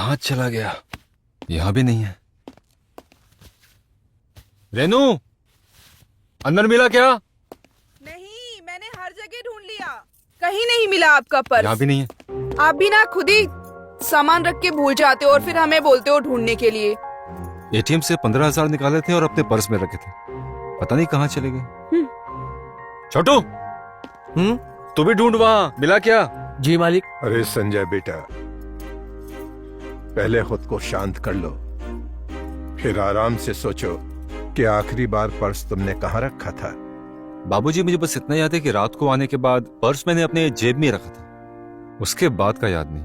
कहाँ चला गया? यहाँ भी नहीं है। रेनू, अंदर मिला क्या? नहीं, मैंने हर जगह ढूंढ लिया, कहीं नहीं मिला आपका पर्स। यहाँ भी नहीं है। आप भी ना खुद ही सामान रख के भूल जाते हो और फिर हमें बोलते हो ढूंढने के लिए। एटीएम से 15,000 निकाले थे और अपने पर्स में रखे थे, पता नहीं कहाँ चले गए। छोटू, तू भी ढूंढ, वहाँ मिला क्या? जी मालिक। अरे संजय बेटा, पहले खुद को शांत कर लो, फिर आराम से सोचो कि आखिरी बार पर्स तुमने कहाँ रखा था। बाबूजी, मुझे बस इतना याद है कि रात को आने के बाद पर्स मैंने अपने जेब में रखा था, उसके बाद का याद नहीं।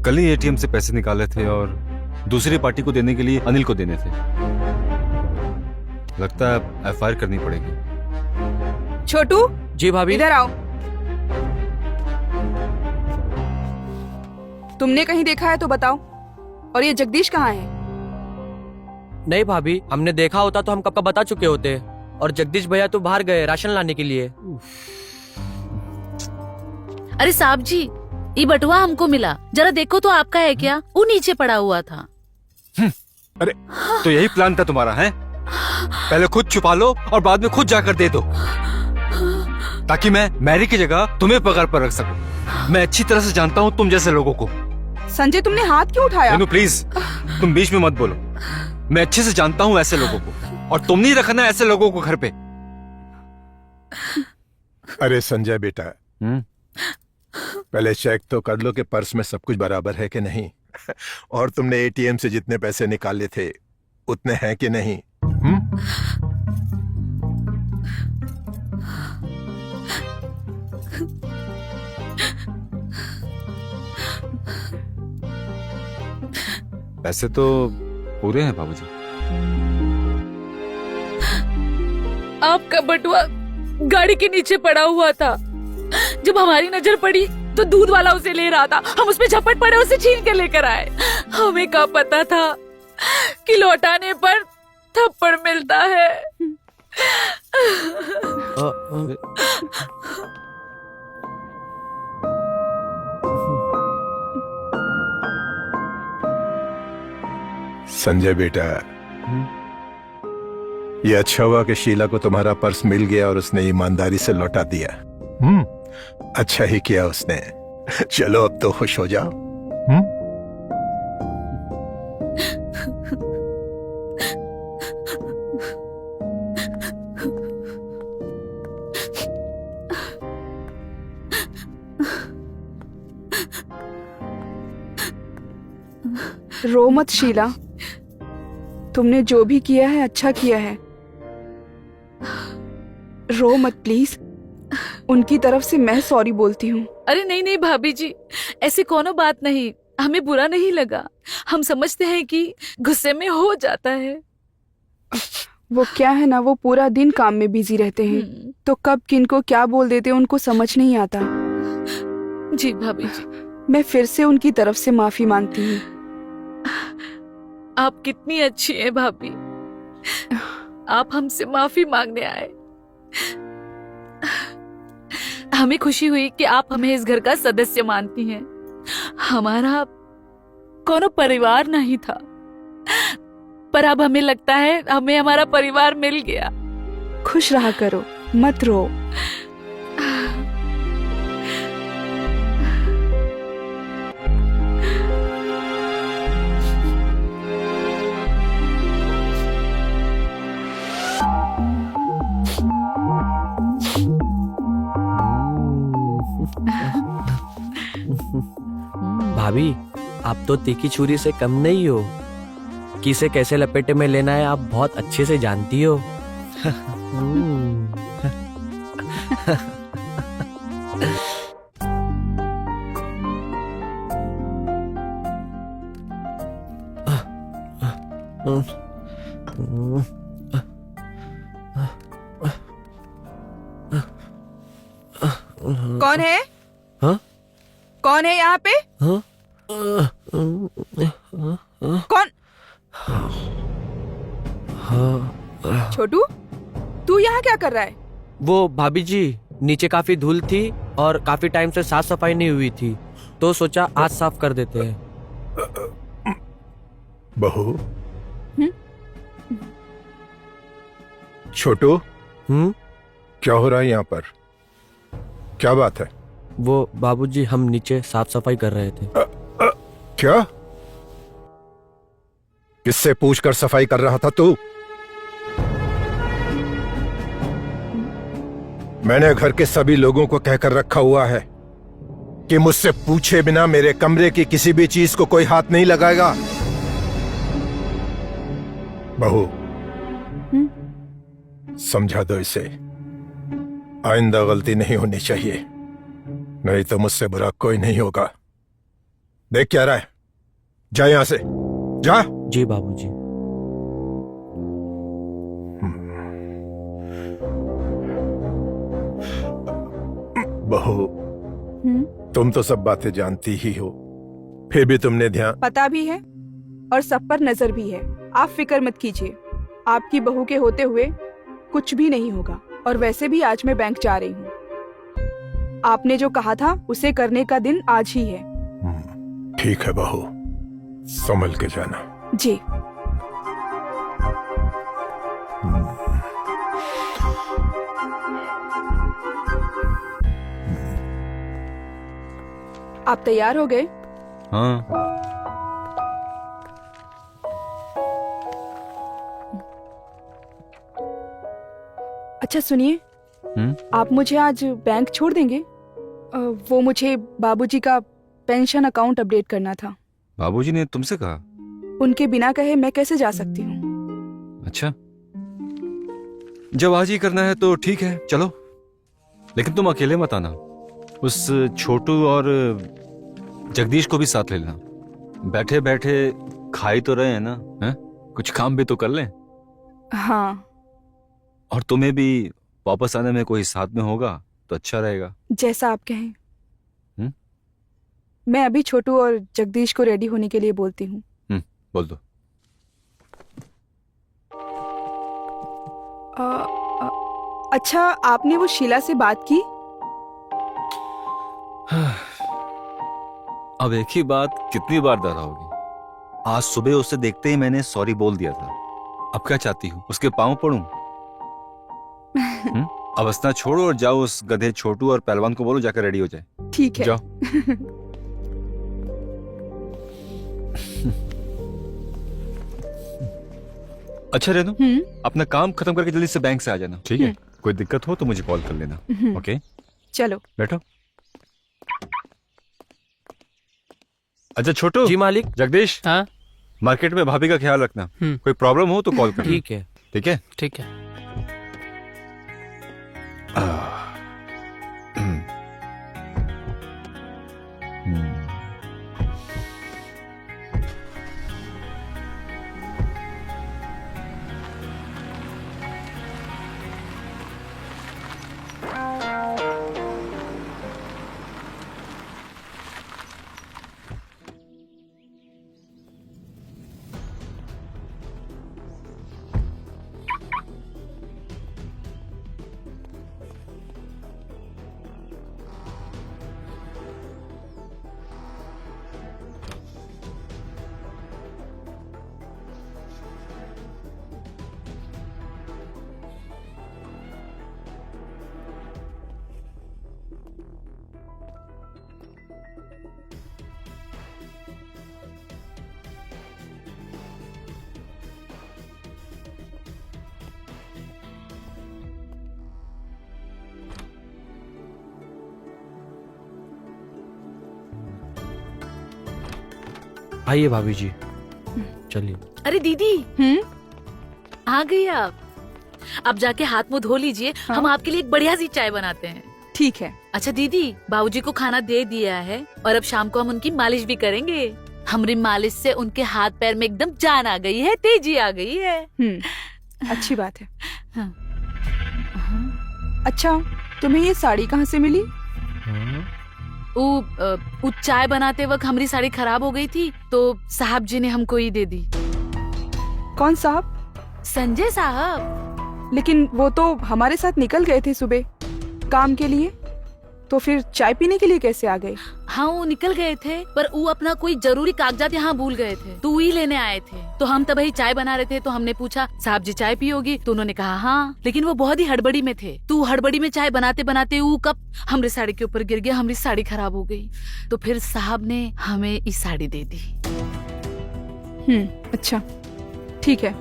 कल ही एटीएम से पैसे निकाले थे और दूसरी पार्टी को देने के लिए अनिल को देने थे। लगता है एफआईआर करनी पड़ेगी। छोटू, जी भाभी। इधर आओ। तुमने कहीं देखा है तो बताओ। और ये जगदीश कहाँ है? नहीं भाभी, हमने देखा होता तो हम कब का बता चुके होते। और जगदीश भैया तो बाहर गए राशन लाने के लिए। अरे साहब जी, ये बटुआ हमको मिला, जरा देखो तो आपका है क्या? वो नीचे पड़ा हुआ था। अरे तो यही प्लान था तुम्हारा, है? पहले खुद छुपा लो और बाद में खुद जाकर दे दो, ताकि मैं मैरी की जगह तुम्हें पकड़ पर रख सकूं। मैं अच्छी तरह से जानता हूँ तुम जैसे लोगों को। संजय, तुमने हाथ क्यों उठाया? रेनू प्लीज, तुम बीच में मत बोलो। मैं अच्छे से जानता हूँ ऐसे लोगों को, और तुम नहीं रखना ऐसे लोगों को घर पे। अरे संजय बेटा, पहले चेक तो कर लो कि पर्स में सब कुछ बराबर है कि नहीं, और तुमने एटीएम से जितने पैसे निकाले थे उतने हैं कि नहीं। पैसे तो पूरे हैं बाबूजी। आपका बटुआ गाड़ी के नीचे पड़ा हुआ था। जब हमारी नजर पड़ी तो दूध वाला उसे ले रहा था, हम उसपे झपट पड़े, उसे छीन के लेकर आए। हमें क्या पता था कि लौटाने पर थप्पड़ मिलता है। संजय बेटा, ये अच्छा हुआ कि शीला को तुम्हारा पर्स मिल गया और उसने ईमानदारी से लौटा दिया। अच्छा ही किया उसने। चलो अब तो खुश हो जाओ। रो मत शीला, तुमने जो भी किया है अच्छा किया है। रो मत प्लीज, उनकी तरफ से मैं सॉरी बोलती हूँ। अरे नहीं नहीं भाभी जी, ऐसी कोनो बात नहीं, हमें बुरा नहीं लगा। हम समझते हैं कि गुस्से में हो जाता है। वो क्या है ना, वो पूरा दिन काम में बिजी रहते हैं, तो कब किनको क्या बोल देते हैं उनको समझ नहीं आता। जी भाभी जी। मैं फिर से उनकी तरफ से माफी मांगती हूँ। आप कितनी अच्छी हैं भाभी, आप हमसे माफी मांगने आए। हमें खुशी हुई कि आप हमें इस घर का सदस्य मानती हैं। हमारा कोनो परिवार नहीं था, पर अब हमें लगता है हमें हमारा परिवार मिल गया। खुश रहा करो, मत रो। भाभी, आप तो तीखी छुरी से कम नहीं हो। किसे कैसे लपेटे में लेना है आप बहुत अच्छे से जानती हो। कौन है? हाँ? कौन है यहाँ पे? हाँ? कौन? छोटू, तू यहाँ क्या कर रहा है? वो भाभी जी, नीचे काफी धूल थी और काफी टाइम से साफ सफाई नहीं हुई थी, तो सोचा आज साफ कर देते हैं। बहू, छोटू, क्या हो रहा है यहाँ पर? क्या बात है? वो बाबूजी, हम नीचे साफ सफाई कर रहे थे। क्या? किससे पूछकर सफाई कर रहा था तू? मैंने घर के सभी लोगों को कहकर रखा हुआ है कि मुझसे पूछे बिना मेरे कमरे की किसी भी चीज को कोई हाथ नहीं लगाएगा। बहू, समझा दो इसे, आइंदा गलती नहीं होनी चाहिए, नहीं तो मुझसे बुरा कोई नहीं होगा। देख क्या रहा है, जा यहां से, जा। जी बाबूजी। बहू, तुम तो सब बातें जानती ही हो, फिर भी तुमने ध्यान। पता भी है और सब पर नजर भी है। आप फिक्र मत कीजिए, आपकी बहू के होते हुए कुछ भी नहीं होगा। और वैसे भी आज मैं बैंक जा रही हूँ। आपने जो कहा था उसे करने का दिन आज ही है। ठीक है बहू, संभल के जाना। जी। आप तैयार हो गए? हाँ। अच्छा सुनिए, आप मुझे आज बैंक छोड़ देंगे? वो मुझे बाबूजी का पेंशन अकाउंट अपडेट करना था। बाबूजी ने तुमसे कहा? उनके बिना कहे मैं कैसे जा सकती हूँ? अच्छा, जब आज ही करना है तो ठीक है, चलो। लेकिन तुम अकेले मत आना, उस छोटू और जगदीश को भी साथ ले लेना। बैठे बैठे खा ही तो रहे हैं ना, हैं? कुछ काम भी तो कर लें। हाँ। और तुम्हें भी वापस आने में कोई साथ में होगा तो अच्छा रहेगा। जैसा आप कहें। मैं अभी छोटू और जगदीश को रेडी होने के लिए बोलती हूँ। बोल दो। अच्छा, आपने वो शीला से बात की? अब एक ही बात कितनी बार दोहराओगी? आज सुबह उसे देखते ही मैंने सॉरी बोल दिया था। अब क्या चाहती हूँ, उसके पांव पड़ूं? अब हंसना छोड़ो और जाओ, उस गधे छोटू और पहलवान को बोलो जाकर रेडी हो जाए। ठीक है। जाओ। अच्छा रेनू, अपना काम खत्म करके जल्दी से बैंक से आ जाना, ठीक है? कोई दिक्कत हो तो मुझे कॉल कर लेना। ओके, चलो बैठो। अच्छा छोटू। जी मालिक। जगदीश, हाँ मार्केट में भाभी का ख्याल रखना। कोई प्रॉब्लम हो तो कॉल करना। ठीक है। ठीक है। ठीक है। आइए भाभी जी, चलिए। अरे दीदी, आ गई आप। अब जाके हाथ मुंह धो लीजिए। हाँ? हम आपके लिए एक बढ़िया सी चाय बनाते हैं। ठीक है। अच्छा दीदी, बाबूजी को खाना दे दिया है और अब शाम को हम उनकी मालिश भी करेंगे। हमारी मालिश से उनके हाथ पैर में एकदम जान आ गई है, तेजी आ गई है। अच्छी बात है। हाँ। अच्छा, तुम्हें ये साड़ी कहाँ से मिली? वो चाय बनाते वक्त हमारी साड़ी खराब हो गई थी तो साहब जी ने हमको ही दे दी। कौन साहब? संजय साहब। लेकिन वो तो हमारे साथ निकल गए थे सुबह काम के लिए। तो फिर चाय पीने के लिए कैसे आ गए? हाँ वो निकल गए थे, पर वो अपना कोई जरूरी कागजात यहाँ भूल गए थे, तो वही लेने आए थे। तो हम तभी चाय बना रहे थे, तो हमने पूछा साहब जी चाय पियोगी? तो उन्होंने कहा हाँ, लेकिन वो बहुत ही हड़बड़ी में थे। तो हड़बड़ी में चाय बनाते बनाते वो कप हमारी साड़ी के ऊपर गिर गया, हमारी साड़ी खराब हो गई। तो फिर साहब ने हमें इस साड़ी दे दी। अच्छा ठीक है।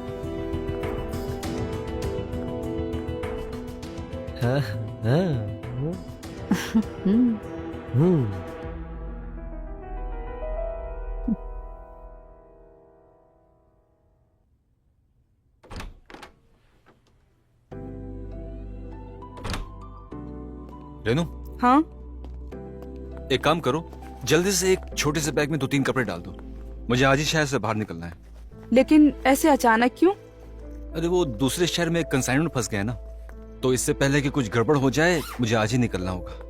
हाँ, हाँ, हम्म, हम्म। रेनू, हाँ एक काम करो, जल्दी से एक छोटे से बैग में 2-3 कपड़े डाल दो। मुझे आज ही शहर से बाहर निकलना है। लेकिन ऐसे अचानक क्यों? अरे वो दूसरे शहर में कंसाइनमेंट फंस गया है ना, तो इससे पहले कि कुछ गड़बड़ हो जाए मुझे आज ही निकलना होगा।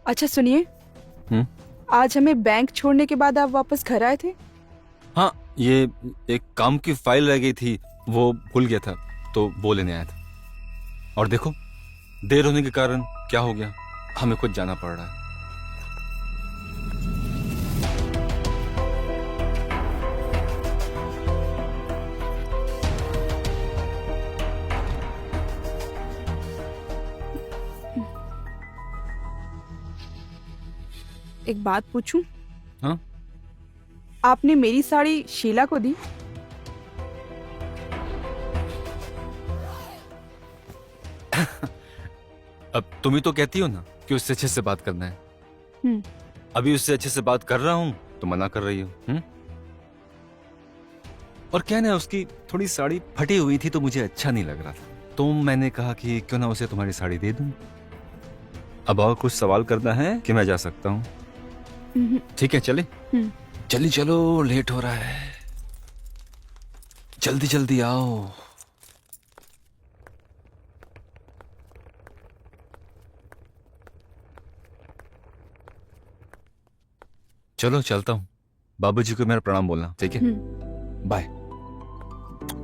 अच्छा सुनिए, हम्म? आज हमें बैंक छोड़ने के बाद आप वापस घर आए थे? हाँ, ये एक काम की फाइल रह गई थी, वो भूल गया था, तो वो लेने आया था। और देखो, देर होने के कारण क्या हो गया, हमें खुद जाना पड़ रहा है। एक बात पूछूं? हाँ? आपने मेरी साड़ी शीला को दी? अब तुम ही तो कहती हो ना कि उससे अच्छे से बात करना है। हम्म। अभी उससे अच्छे से बात कर रहा हूँ तो मना कर रही हो। और क्या ना, उसकी थोड़ी साड़ी फटी हुई थी तो मुझे अच्छा नहीं लग रहा था, तो मैंने कहा कि क्यों ना उसे तुम्हारी साड़ी दे दूं। अब और कुछ सवाल करना है कि मैं जा सकता हूँ? ठीक है, चले? जल्दी चलो, लेट हो रहा है, जल्दी जल्दी आओ। चलो चलता हूँ, बाबूजी को मेरा प्रणाम बोलना, ठीक है? Bye,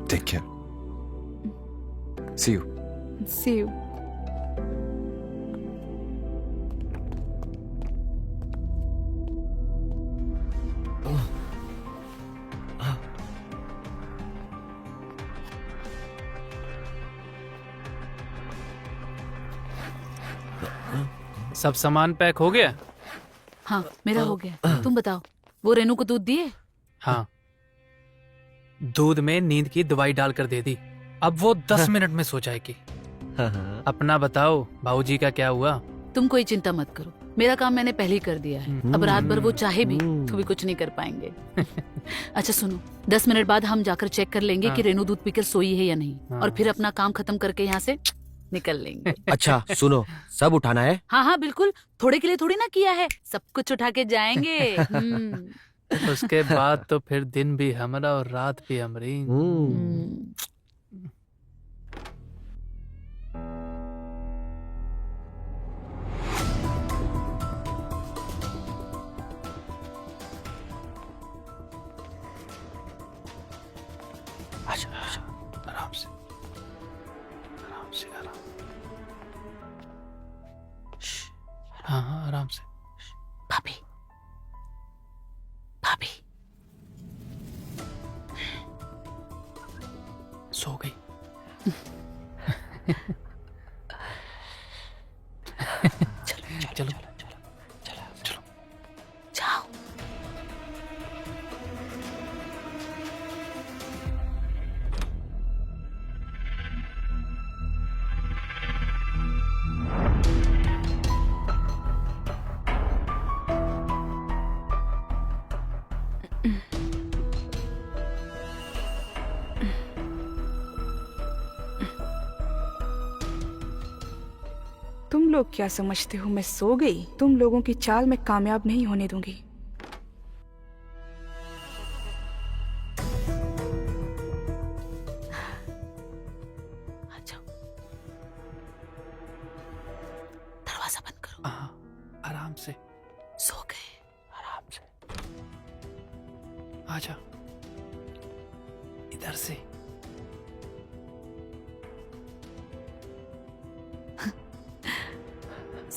take care, see you. See you. सब सामान पैक हो गया? हाँ मेरा हो गया, तुम बताओ वो रेनू को दूध दिए? हाँ, दूध में नींद की दवाई डालकर दे दी, अब वो 10 मिनट में सो जाएगी। हाँ, अपना बताओ, भाऊजी का क्या हुआ? तुम कोई चिंता मत करो, मेरा काम मैंने पहले ही कर दिया है। अब रात भर वो चाहे भी तो भी कुछ नहीं कर पाएंगे। अच्छा सुनो, 10 मिनट बाद हम जाकर चेक कर लेंगे कि रेनू दूध पीकर सोई है या नहीं, और फिर अपना काम खत्म करके यहाँ से निकल लेंगे। अच्छा सुनो, सब उठाना है? हाँ हाँ बिल्कुल, थोड़े के लिए थोड़ी ना किया है, सब कुछ उठा के जाएंगे। उसके बाद तो फिर दिन भी हमारा और रात भी हमारी। आजा आजा, आराम से आराम से आराम। हाँ हाँ आराम से। भाभी भाभी सो गई। चलो चलो चलो। जाओ। तुम लोग क्या समझते हो मैं सो गई? तुम लोगों की चाल मैं कामयाब नहीं होने दूंगी। आ जाओ, दरवाजा बंद करो। हाँ, आराम से, सो गए। आराम से। आजा, इधर से।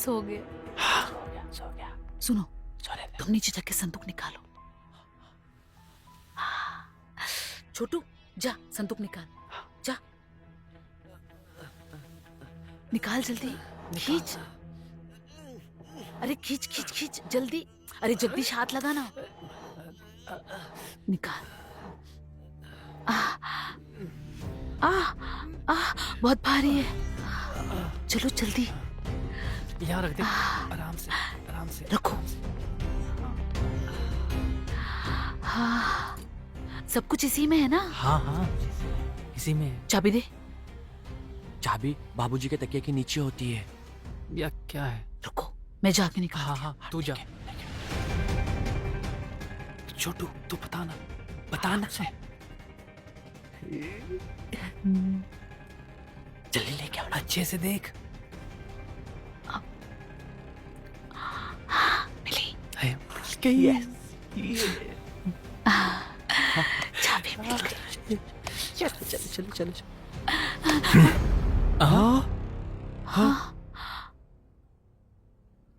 सो गए। सो गया। सुनो, सोने दे। तुम नीचे जाके संदूक निकालो। छोटू, जा संदूक निकाल, जा निकाल जल्दी, खींच। अरे खींच खींच खींच जल्दी। अरे जगदीश हाथ लगाना। निकाल। बहुत भारी है। चलो जल्दी यहाँ रख दे, आराम से, आराम से। रखो। हाँ, सब कुछ इसी में है ना? हाँ हाँ, इसी में है। चाबी दे। चाबी बाबूजी के तकिए के नीचे होती है। या क्या है? रुको, मैं जाके निकाल। हाँ हाँ, तू जा। छोटू, तू बताना, बताना। जल्दी लेके आओ। अच्छे से देख। मिली। है, चाबी मिल गई। चलो चलो चलो।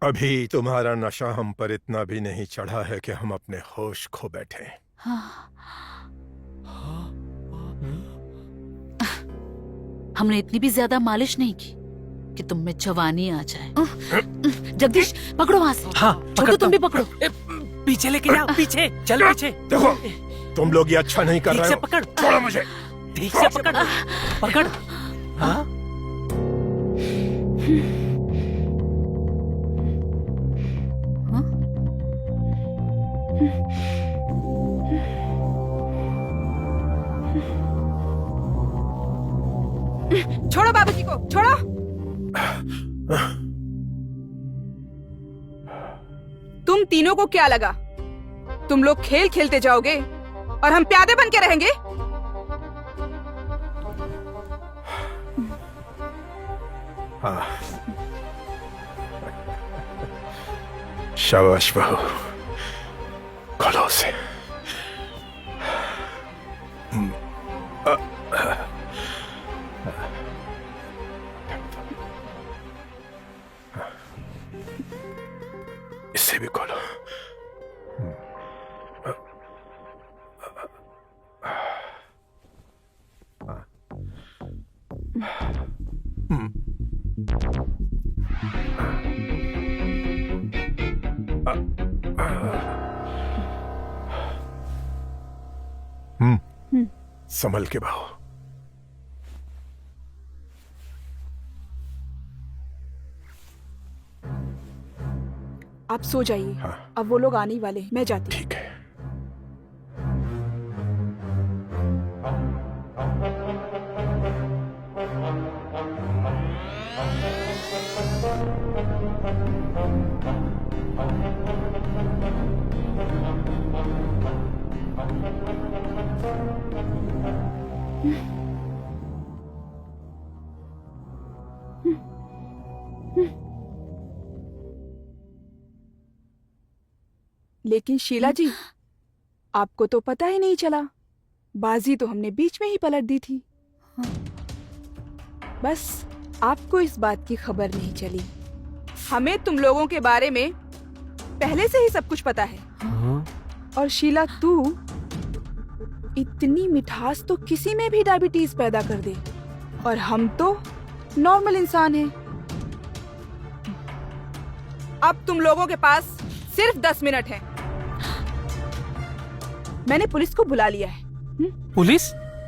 अभी तुम्हारा नशा हम पर इतना भी नहीं चढ़ा है कि हम अपने होश खो बैठे। हमने इतनी भी ज्यादा मालिश नहीं की कि तुम में जवानी आ जाए। जगदीश पकड़ो वहां से। हाँ, छोटू तुम भी पकड़ो। पीछे लेके जाओ, पीछे चल, पीछे। देखो, तुम लोग ये अच्छा नहीं कर ठीक रहे से हो। पकड़, छोड़ो मुझे। ठीक से पकड़, पकड़। हाँ, छोड़ो बाबूजी को, छोड़ो। तुम तीनों को क्या लगा तुम लोग खेल खेलते जाओगे और हम प्यादे बन के रहेंगे? हाँ, शाबाश बहू, खोलो से। इससे भी खोलो। संभल के बहू। आप सो जाइए। हाँ। अब वो लोग आने ही वाले हैं, मैं जाती हूँ। ठीक है। लेकिन शीला जी, आपको तो पता ही नहीं चला। बाजी तो हमने बीच में ही पलट दी थी। बस आपको इस बात की खबर नहीं चली। हमें तुम लोगों के बारे में पहले से ही सब कुछ पता है। और शीला, तू इतनी मिठास तो किसी में भी डायबिटीज पैदा कर दे, और हम तो नॉर्मल इंसान हैं। अब तुम लोगों के पास सिर्फ 10 मिनट हैं। मैंने पुलिस को बुला लिया है। पुलिस?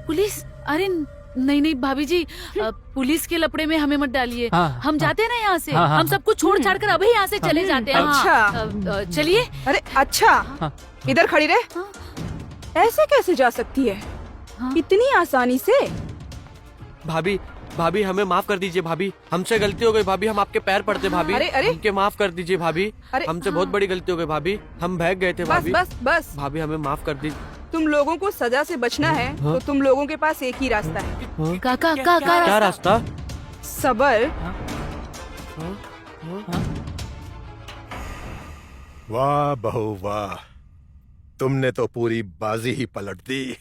पुलिस? अरे नहीं नहीं भाभी जी, पुलिस के लपड़े में हमें मत डालिए। हाँ, हम जाते हैं ना यहाँ से। हाँ, हाँ, हम सब कुछ छोड़ छाड़ कर अभी यहाँ से चले जाते हैं। अच्छा। हाँ, चलिए। अरे अच्छा, हाँ। इधर खड़ी रहे। हाँ। ऐसे कैसे जा सकती है हाँ। इतनी आसानी से? भाभी, भाभी हमें माफ कर दीजिए भाभी, हमसे गलती हो गई भाभी, हम आपके पैर पड़ते भाभी। अरे। हमके माफ कर दीजिए भाभी, अरे। हमसे बहुत बड़ी गलती हो गई भाभी, हम बहक गए थे बस भाभी। बस बस। भाभी हमें माफ कर दीजिए। तुम लोगों को सजा से बचना है तो तुम लोगों के पास एक ही रास्ता है, काका क्या रास्ता? सबर। वाह बहू वाह, तुमने तो पूरी बाजी ही पलट दी।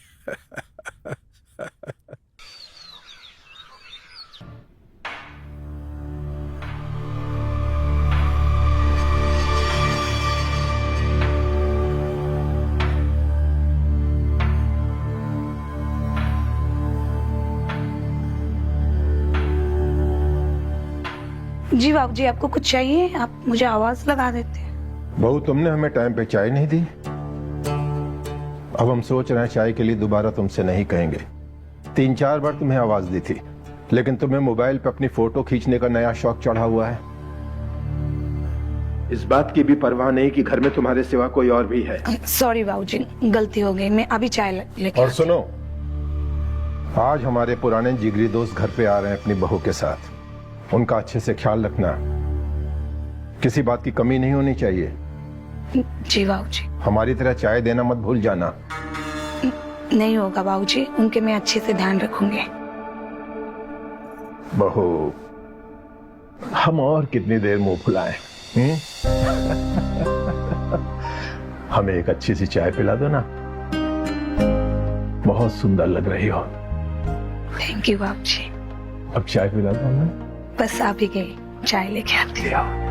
जी बाबू जी, आपको कुछ चाहिए? आप मुझे आवाज लगा देते। बहू, तुमने हमें टाइम पे चाय नहीं दी। अब हम सोच रहे हैं चाय के लिए दोबारा तुमसे नहीं कहेंगे। 3-4 बार तुम्हें आवाज दी थी, लेकिन तुम्हें मोबाइल पे अपनी फोटो खींचने का नया शौक चढ़ा हुआ है। इस बात की भी परवाह नहीं कि घर में तुम्हारे सिवा कोई और भी है। सॉरी बाबू जी, गलती हो गई, मैं अभी चाय लेके। और सुनो, आज हमारे पुराने जिगरी दोस्त घर पे आ रहे हैं अपनी बहू के साथ। उनका अच्छे से ख्याल रखना, किसी बात की कमी नहीं होनी चाहिए। जी बाबू जी। हमारी तरह चाय देना मत भूल जाना। नहीं होगा बाबू जी, उनके मैं अच्छे से ध्यान रखूंगी। बहू, हम और कितनी देर मुंह फुलाएं? हमें एक अच्छी सी चाय पिला दो ना, बहुत सुंदर लग रही हो। थैंक यू बाबू जी। अब चाय पिला दो ना। बस आप ही गए, चाय लेके आती हूँ।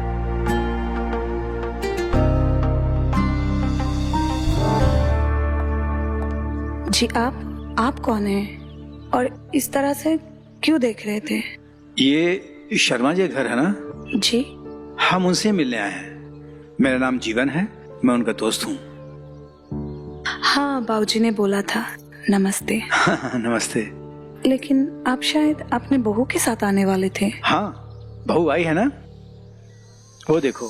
जी आप कौन हैं और इस तरह से क्यों देख रहे थे? ये शर्मा जी घर है ना? जी हम उनसे मिलने आए हैं। मेरा नाम जीवन है, मैं उनका दोस्त हूँ। हाँ, बाबूजी ने बोला था। नमस्ते। नमस्ते। लेकिन आप शायद अपने बहू के साथ आने वाले थे। हाँ, बहू आई है ना, वो देखो।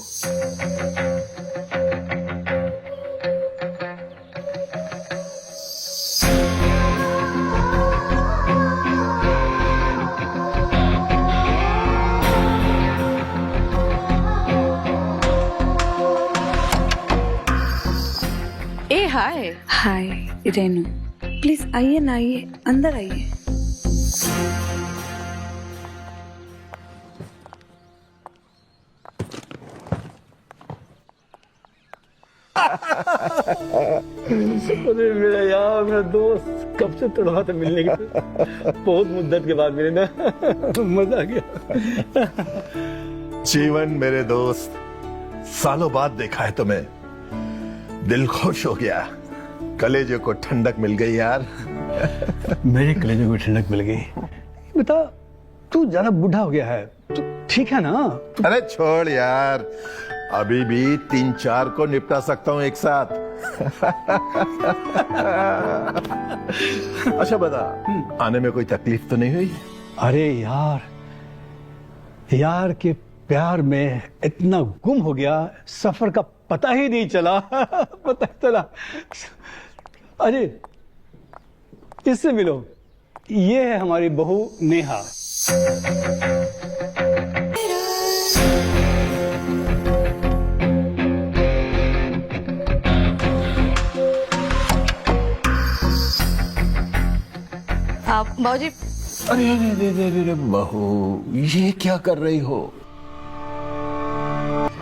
ए हाय। हाय रेनू, प्लीज आइए ना, आइए अंदर आइए। अरे मेरा यार, मेरा दोस्त कब से तड़पा था मिलने की। बहुत मुद्दत के बाद मिले ना, मजा आ गया। जीवन मेरे दोस्त, सालों बाद देखा है तुम्हें, दिल खुश हो गया, कलेजे को ठंडक मिल गई यार। मेरे कलेजे को ठंडक मिल गई। बता, तू ज्यादा बूढ़ा हो गया है, तू ठीक है ना? अरे छोड़ यार, अभी भी 3-4 को निपटा सकता हूँ एक साथ। अच्छा बता, आने में कोई तकलीफ तो नहीं हुई? अरे यार के प्यार में इतना गुम हो गया, सफर का पता ही नहीं चला। पता ही चला। अरे इससे मिलो, ये है हमारी बहू नेहा। आप बाबूजी। अरे बहू, ये क्या कर रही हो?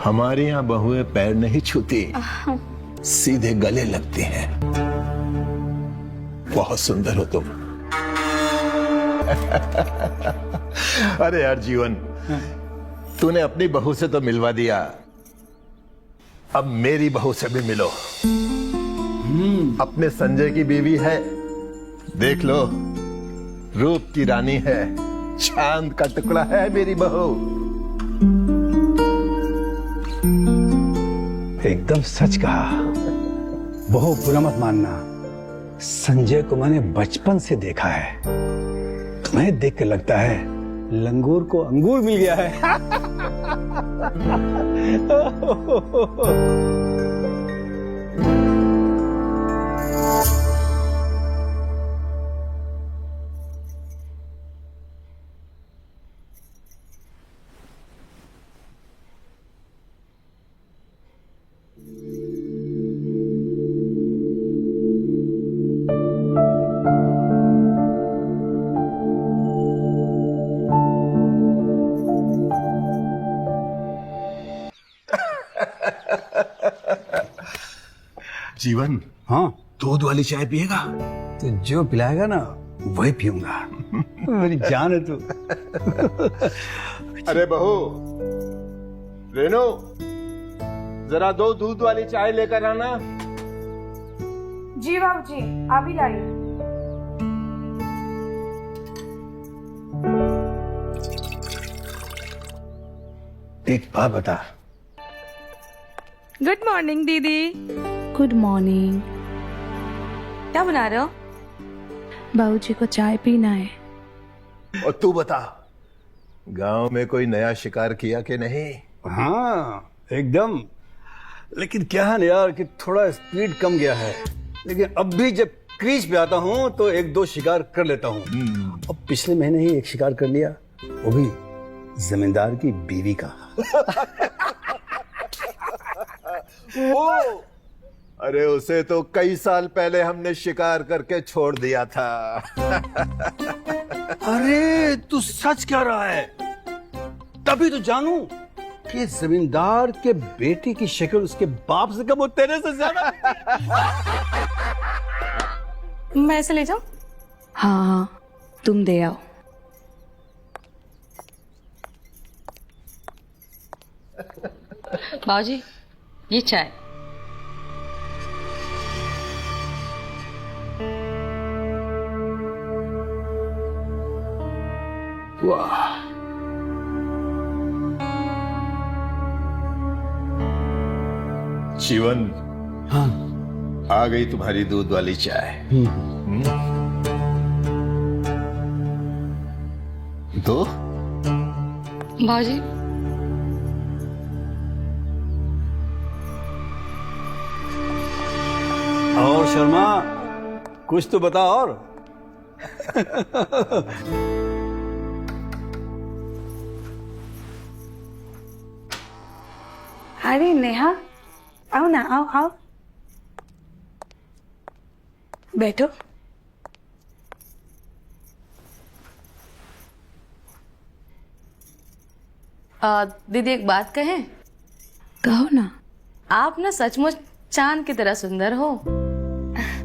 हमारे यहाँ बहुएं पैर नहीं छूती, सीधे गले लगती हैं। बहुत सुंदर हो तुम। अरे यार जीवन, तूने अपनी बहू से तो मिलवा दिया, अब मेरी बहू से भी मिलो। अपने संजय की बीवी है, देख लो, रूप की रानी है, चांद का टुकड़ा है मेरी बहू। एकदम सच कहा। बहू बुरा मत मानना, संजय को मैंने बचपन से देखा है। तुम्हें देख के लगता है लंगूर को अंगूर मिल गया है। जीवन, हाँ, दूध वाली चाय पिएगा? तो जो पिलाएगा ना वही पीऊंगा। मेरी जान है तू। अरे बहू, रेनू, जरा 2 दूध वाली चाय लेकर आना। जी बाबूजी, अभी लाइए। एक बात बता, गुड मॉर्निंग दीदी। Good morning. क्या बना रहे हो? बाबूजी को चाय पीना है। और तू बता, गांव में कोई नया शिकार किया कि नहीं? हाँ एकदम, लेकिन क्या है ना यार कि थोड़ा स्पीड कम गया है, लेकिन अब भी जब क्रीज पे आता हूँ तो 1-2 शिकार कर लेता हूँ। अब पिछले महीने ही एक शिकार कर लिया, वो भी जमींदार की बीवी का। वो, अरे उसे तो कई साल पहले हमने शिकार करके छोड़ दिया था। अरे तू सच कह रहा है? तभी तो जानू कि जमींदार के बेटे की शक्ल उसके बाप से कम और तेरे से ज्यादा। मैं ऐसे ले जाऊं? हाँ हाँ, तुम दे आओ। बाबूजी, ये चाय। वाह, जीवन, हाँ, आ गई तुम्हारी दूध वाली चाय। दो। बाबूजी, और शर्मा कुछ तो बता और। अरे नेहा, आओ ना, आओ आओ, बैठो। दीदी एक बात कहें? कहो ना। आप ना सचमुच चांद की तरह सुंदर हो।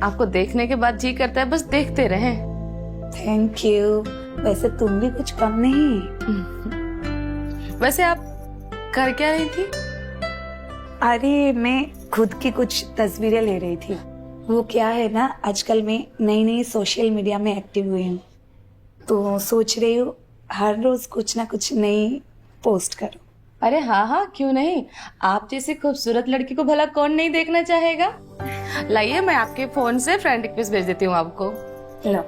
आपको देखने के बाद जी करता है बस देखते रहें। Thank you. वैसे तुम भी कुछ कम नहीं। वैसे आप कर क्या रही थी? अरे मैं खुद की कुछ तस्वीरें ले रही थी। वो क्या है ना, आजकल मैं नई नई सोशल मीडिया में एक्टिव हुई हूँ, तो सोच रही हूँ हर रोज कुछ ना कुछ नई पोस्ट करूँ। अरे हाँ हाँ, क्यों नहीं। आप जैसी खूबसूरत लड़की को भला कौन नहीं देखना चाहेगा। लाइए, मैं आपके फोन से फ्रेंड रिक्वेस्ट भेज देती हूँ आपको। लो।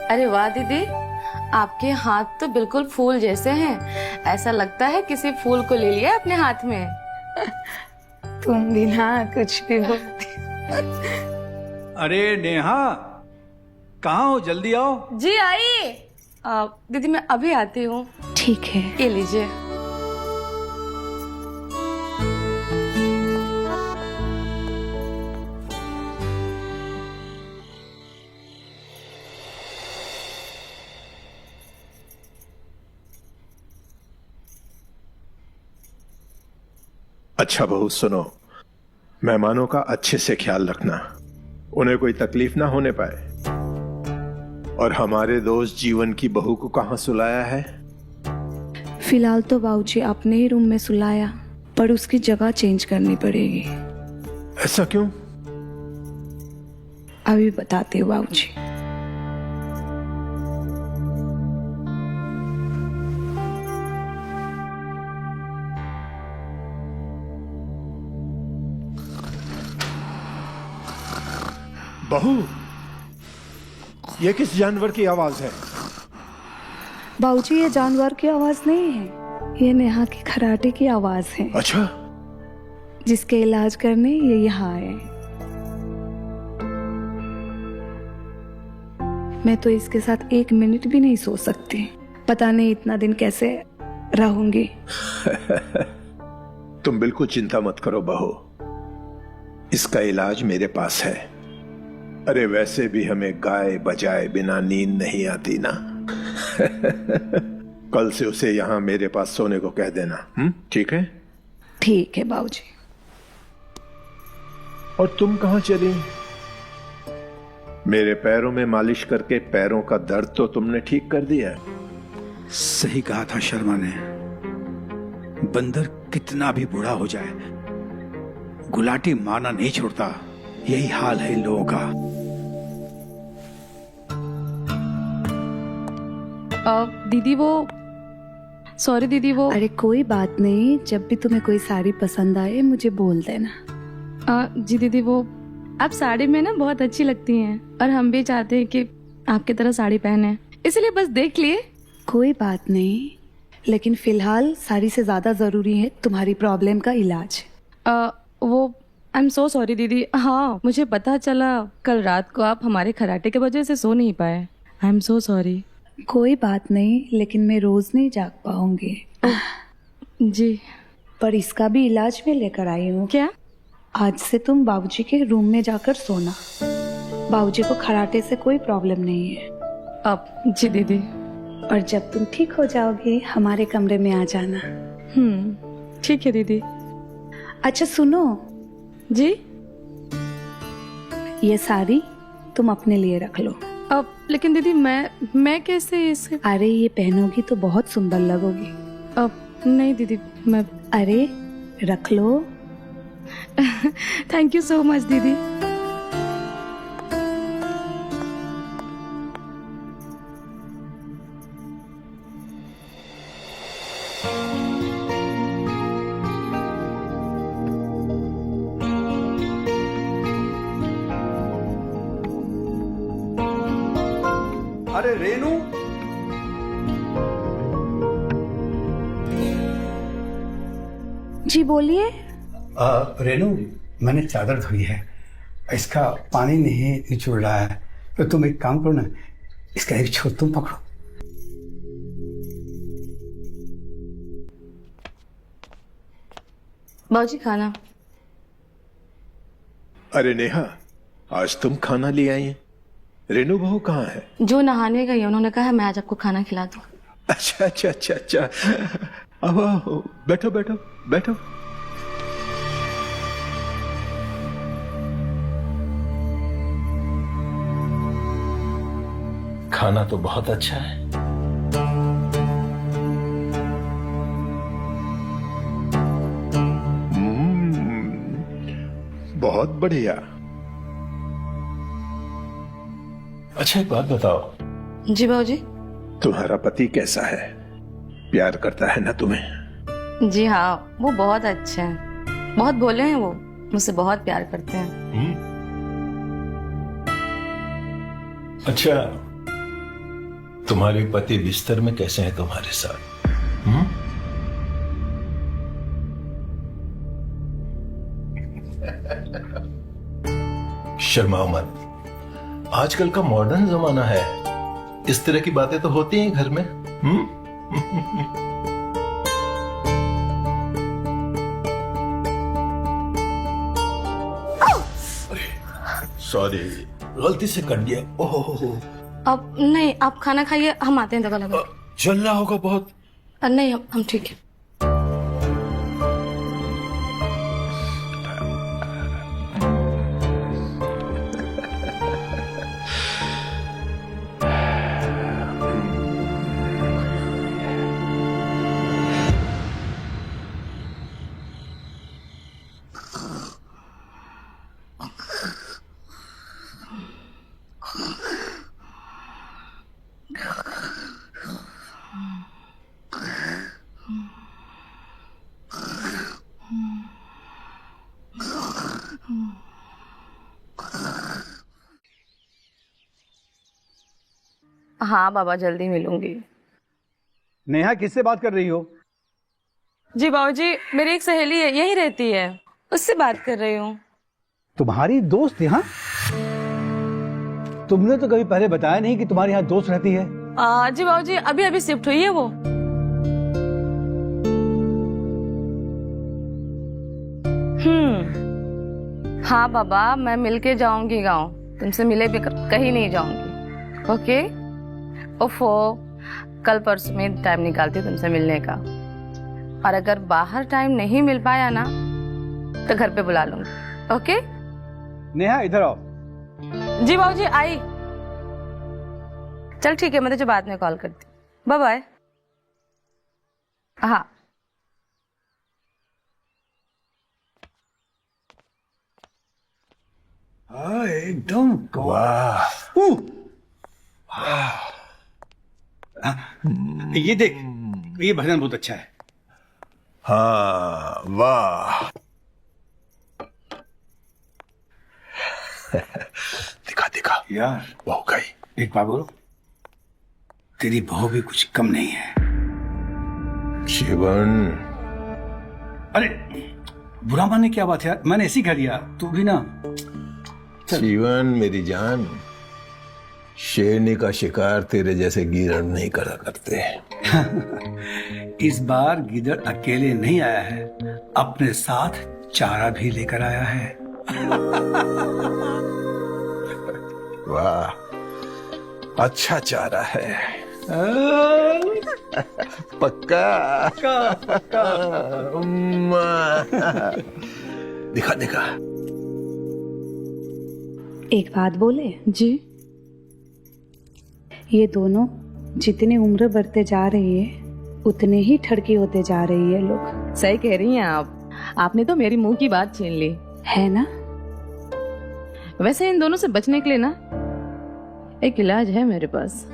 अरे वाह दीदी, आपके हाथ तो बिल्कुल फूल जैसे हैं। ऐसा लगता है किसी फूल को ले लिया अपने हाथ में। तुम भी ना कुछ भी बोलती। अरे नेहा, कहाँ हो? जल्दी आओ। जी आई। दीदी मैं अभी आती हूँ। ठीक है। ये लीजिए। अच्छा बहू सुनो, मेहमानों का अच्छे से ख्याल रखना, उन्हें कोई तकलीफ ना होने पाए। और हमारे दोस्त जीवन की बहू को कहाँ सुलाया है? फिलहाल तो बाबूजी अपने ही रूम में सुलाया, पर उसकी जगह चेंज करनी पड़ेगी। ऐसा क्यों? अभी बताती हूँ बाबूजी। बहू, ये किस जानवर की आवाज है? बाबूजी ये जानवर की आवाज नहीं है, ये नेहा की खराटे की आवाज है। अच्छा, जिसके इलाज करने ये यहाँ आए। मैं तो इसके साथ 1 मिनट भी नहीं सो सकती। पता नहीं इतना दिन कैसे रहूंगी। तुम बिल्कुल चिंता मत करो बहू, इसका इलाज मेरे पास है। अरे वैसे भी हमें गाए बजाए बिना नींद नहीं आती ना। कल से उसे यहाँ मेरे पास सोने को कह देना। ठीक है? ठीक है बाबूजी। और तुम कहां चली? मेरे पैरों में मालिश करके पैरों का दर्द तो तुमने ठीक कर दिया। सही कहा था शर्मा ने। बंदर कितना भी बूढ़ा हो जाए, गुलाटी मारना नहीं छोड़ता। यही हाल है इन लोगों का। दीदी वो सॉरी दीदी वो अरे कोई बात नहीं, जब भी तुम्हें कोई साड़ी पसंद आए मुझे बोल देना। जी दीदी वो आप साड़ी में ना बहुत अच्छी लगती हैं और हम भी चाहते हैं कि आपकी तरह साड़ी पहने, इसलिए बस देख लिए। कोई बात नहीं, लेकिन फिलहाल साड़ी से ज्यादा जरूरी है तुम्हारी प्रॉब्लम का इलाज। वो आई एम सो सॉरी दीदी। हाँ मुझे पता चला कल रात को आप हमारे खराटे की वजह से सो नहीं पाए। I am so sorry. कोई बात नहीं, लेकिन मैं रोज नहीं जाग पाऊंगी। जी पर इसका भी इलाज मैं लेकर आई हूँ। क्या? आज से तुम बाबूजी के रूम में जाकर सोना। बाबूजी को खराटे से कोई प्रॉब्लम नहीं है। अब जी दीदी। और जब तुम ठीक हो जाओगे हमारे कमरे में आ जाना। ठीक है दीदी। अच्छा सुनो जी। ये साड़ी तुम अपने लिए रख लो। अब लेकिन दीदी मैं कैसे इसे? अरे ये पहनोगी तो बहुत सुंदर लगोगी। अब नहीं दीदी मैं। अरे रख लो। थैंक यू सो मच दीदी। अरे रेनू, जी बोलिए। रेनू, मैंने चादर धोई है, इसका पानी नहीं निचोड़ रहा है, तो तुम एक काम करो ना, इसका एक छोर तुम पकड़ो। बाबूजी खाना। अरे नेहा, आज तुम खाना ले आई हैं? रेनू बहू कहाँ है? जो नहाने गई उन्होंने कहा मैं आज आपको खाना खिला दूं। अच्छा अच्छा अच्छा अच्छा, अब आओ, बैठो बैठो बैठो। खाना तो बहुत अच्छा है। बहुत बढ़िया। अच्छा एक बात बताओ। जी बाबूजी। तुम्हारा पति कैसा है? प्यार करता है ना तुम्हें? जी हाँ वो बहुत अच्छे हैं, बहुत भोले हैं, वो मुझसे बहुत प्यार करते हैं। अच्छा तुम्हारे पति बिस्तर में कैसे हैं तुम्हारे साथ? शर्माओ मत, आजकल का मॉडर्न जमाना है, इस तरह की बातें तो होती हैं घर में। सॉरी, गलती से कर दिया। ओह अब नहीं, आप खाना खाइए, हम आते हैं दवा लगा। चल रहा होगा बहुत। नहीं हम ठीक है। हाँ बाबा जल्दी मिलूंगी। नेहा किससे बात कर रही हो? जी बाबूजी मेरी एक सहेली है, यही रहती है, उससे बात कर रही हूँ। तुम्हारी दोस्त यहाँ? तुमने तो कभी पहले बताया नहीं कि तुम्हारे यहाँ दोस्त रहती है। जी बाबूजी अभी अभी शिफ्ट हुई है वो। हाँ बाबा मैं मिलके जाऊंगी गांव, तुमसे मिले भी कहीं नहीं जाऊंगी। ओके ओफो, कल परसों में टाइम निकालती तुमसे मिलने का, और अगर बाहर टाइम नहीं मिल पाया ना तो घर पे बुला लूंगी। ओके नेहा इधर आओ। जी बाबूजी आई। चल ठीक है, मैं तुझे बाद में कॉल करती हूँ। Bye bye. हाँ एकदम वाह, ये देख, ये भजन बहुत अच्छा है। हाँ वाह। दिखा दिखा यार बहू गई। एक बात बोलो, तेरी बहू भी कुछ कम नहीं है। शिवन, अरे बुरा मानने क्या बात है यार, मैंने ऐसी कह दिया, तू भी ना। जीवन मेरी जान, शेरनी का शिकार तेरे जैसे गीदड़ नहीं करा करते। इस बार गिदड़ अकेले नहीं आया है, अपने साथ चारा भी लेकर आया है। वाह, अच्छा चारा है। पक्का पक्का। उम्मा। दिखा दिखा। एक बात बोले जी। ये दोनों जितनी उम्र बढ़ते जा रही है उतने ही ठड़की होते जा रही है लोग। सही कह रही हैं आप, आपने तो मेरी मुंह की बात छीन ली है ना। वैसे इन दोनों से बचने के लिए ना एक इलाज है मेरे पास।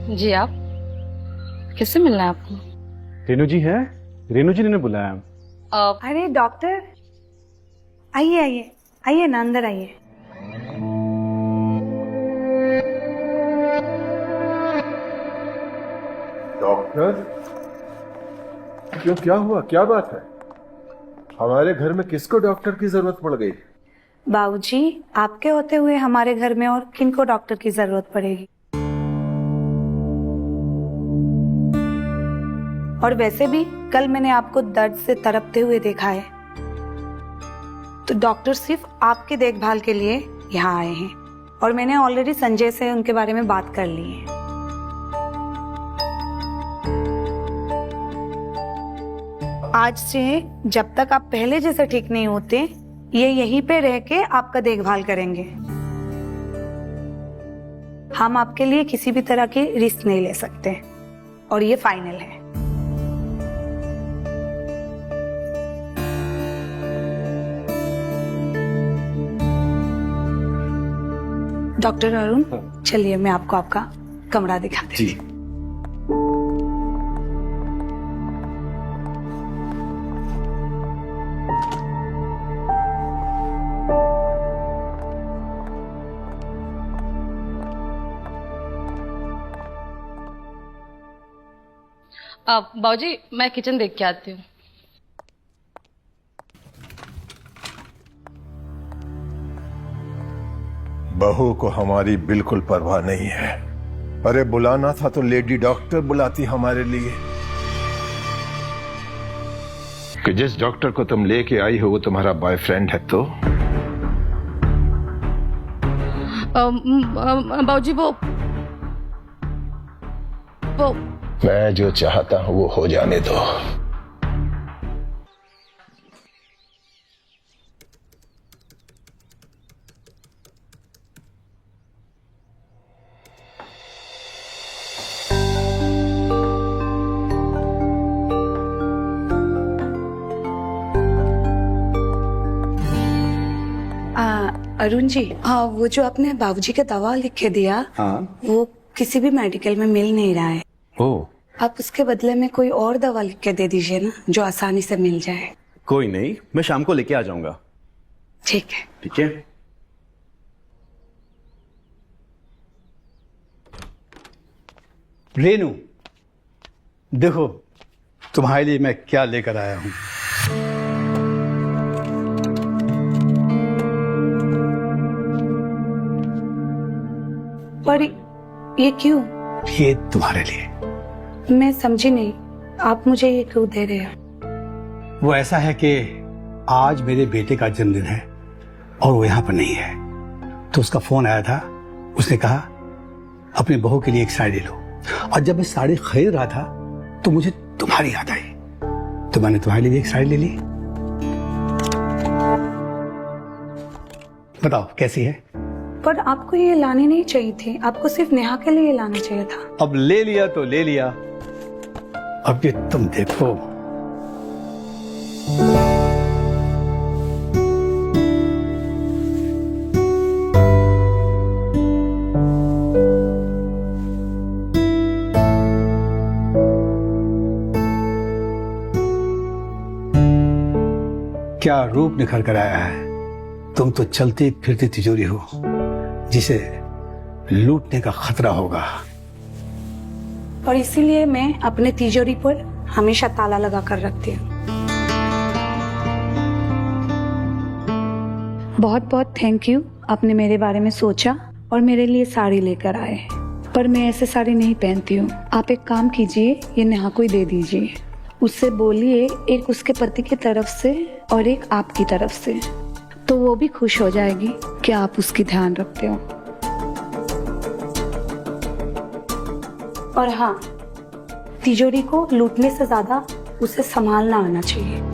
जी आप किससे मिलना है आपको? रेनू जी है, रेनू जी ने बुलाया। अरे डॉक्टर, आइए आइए आइए ना, अंदर आइए। डॉक्टर, क्यों, क्या हुआ, क्या बात है? हमारे घर में किसको डॉक्टर की जरूरत पड़ गई? बाबूजी, आपके होते हुए हमारे घर में और किनको डॉक्टर की जरूरत पड़ेगी? और वैसे भी कल मैंने आपको दर्द से तड़पते हुए देखा है, तो डॉक्टर सिर्फ आपकी देखभाल के लिए यहाँ आए हैं और मैंने ऑलरेडी संजय से उनके बारे में बात कर ली है। आज से जब तक आप पहले जैसे ठीक नहीं होते, ये यहीं पे रह के आपका देखभाल करेंगे। हम आपके लिए किसी भी तरह की रिस्क नहीं ले सकते और ये फाइनल है। डॉक्टर अरुण, चलिए मैं आपको आपका कमरा दिखा देती हूँ। अब बाबूजी मैं किचन देख के आती हूँ। बहू को हमारी बिल्कुल परवाह नहीं है। अरे बुलाना था तो लेडी डॉक्टर बुलाती हमारे लिए। कि जिस डॉक्टर को तुम लेके आई हो वो तुम्हारा बॉयफ्रेंड है तो? बाबूजी वो मैं जो चाहता हूं वो हो जाने दो। अरुण जी, हाँ वो जो आपने बाबूजी के दवा लिख के दिया, हाँ वो किसी भी मेडिकल में मिल नहीं रहा है। ओ, आप उसके बदले में कोई और दवा लिख के दे दीजिए ना, जो आसानी से मिल जाए। कोई नहीं, मैं शाम को लेके आ जाऊंगा। ठीक है। ठीक है। रेनू, देखो तुम्हारे लिए मैं क्या लेकर आया हूं। पर ये क्यों? ये तुम्हारे लिए। मैं समझी नहीं, आप मुझे ये क्यों दे रहे हो? वो ऐसा है कि आज मेरे बेटे का जन्मदिन है और वो यहाँ पर नहीं है, तो उसका फोन आया था। उसने कहा अपनी बहू के लिए एक साड़ी ले लो, और जब मैं साड़ी खरीद रहा था तो मुझे तुम्हारी याद आई, तो मैंने तुम्हारे लिए एक साड़ी ले ली। बताओ कैसी है? पर आपको ये लानी नहीं चाहिए थी, आपको सिर्फ नेहा के लिए लाना चाहिए था। अब ले लिया तो ले लिया, अब ये तुम देखो। क्या रूप निखर कर आया है। तुम तो चलती फिरती तिजोरी हो जिसे लूटने का खतरा होगा। और इसीलिए मैं अपने तिजोरी पर हमेशा ताला लगा कर रखती हूँ। बहुत बहुत थैंक यू, आपने मेरे बारे में सोचा और मेरे लिए साड़ी लेकर आए। पर मैं ऐसे साड़ी नहीं पहनती हूँ। आप एक काम कीजिए, ये नेहा को ही दे दीजिए। उससे बोलिए एक उसके पति की तरफ से और एक आपकी तरफ से, तो वो भी खुश हो जाएगी कि आप उसकी ध्यान रखते हो। और हाँ, तिजोरी को लूटने से ज्यादा उसे संभालना आना चाहिए।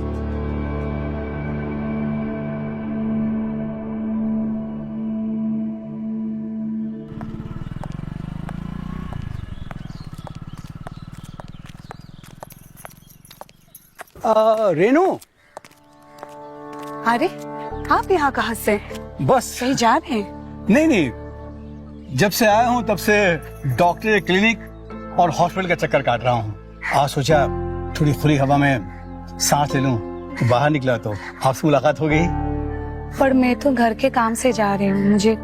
रेनू, अरे आप यहाँ कहाँ से? बस कहीं जा रहे हैं? नहीं नहीं, जब से आया हूँ तब से डॉक्टर क्लिनिक और हॉस्पिटल का चक्कर काट रहा हूँ। आज सोचा थोड़ी खुली हवा में सांस ले लूं, तो बाहर निकला तो आपसे मुलाकात हो गई। पर मैं तो घर के काम से जा रही हूँ, मुझे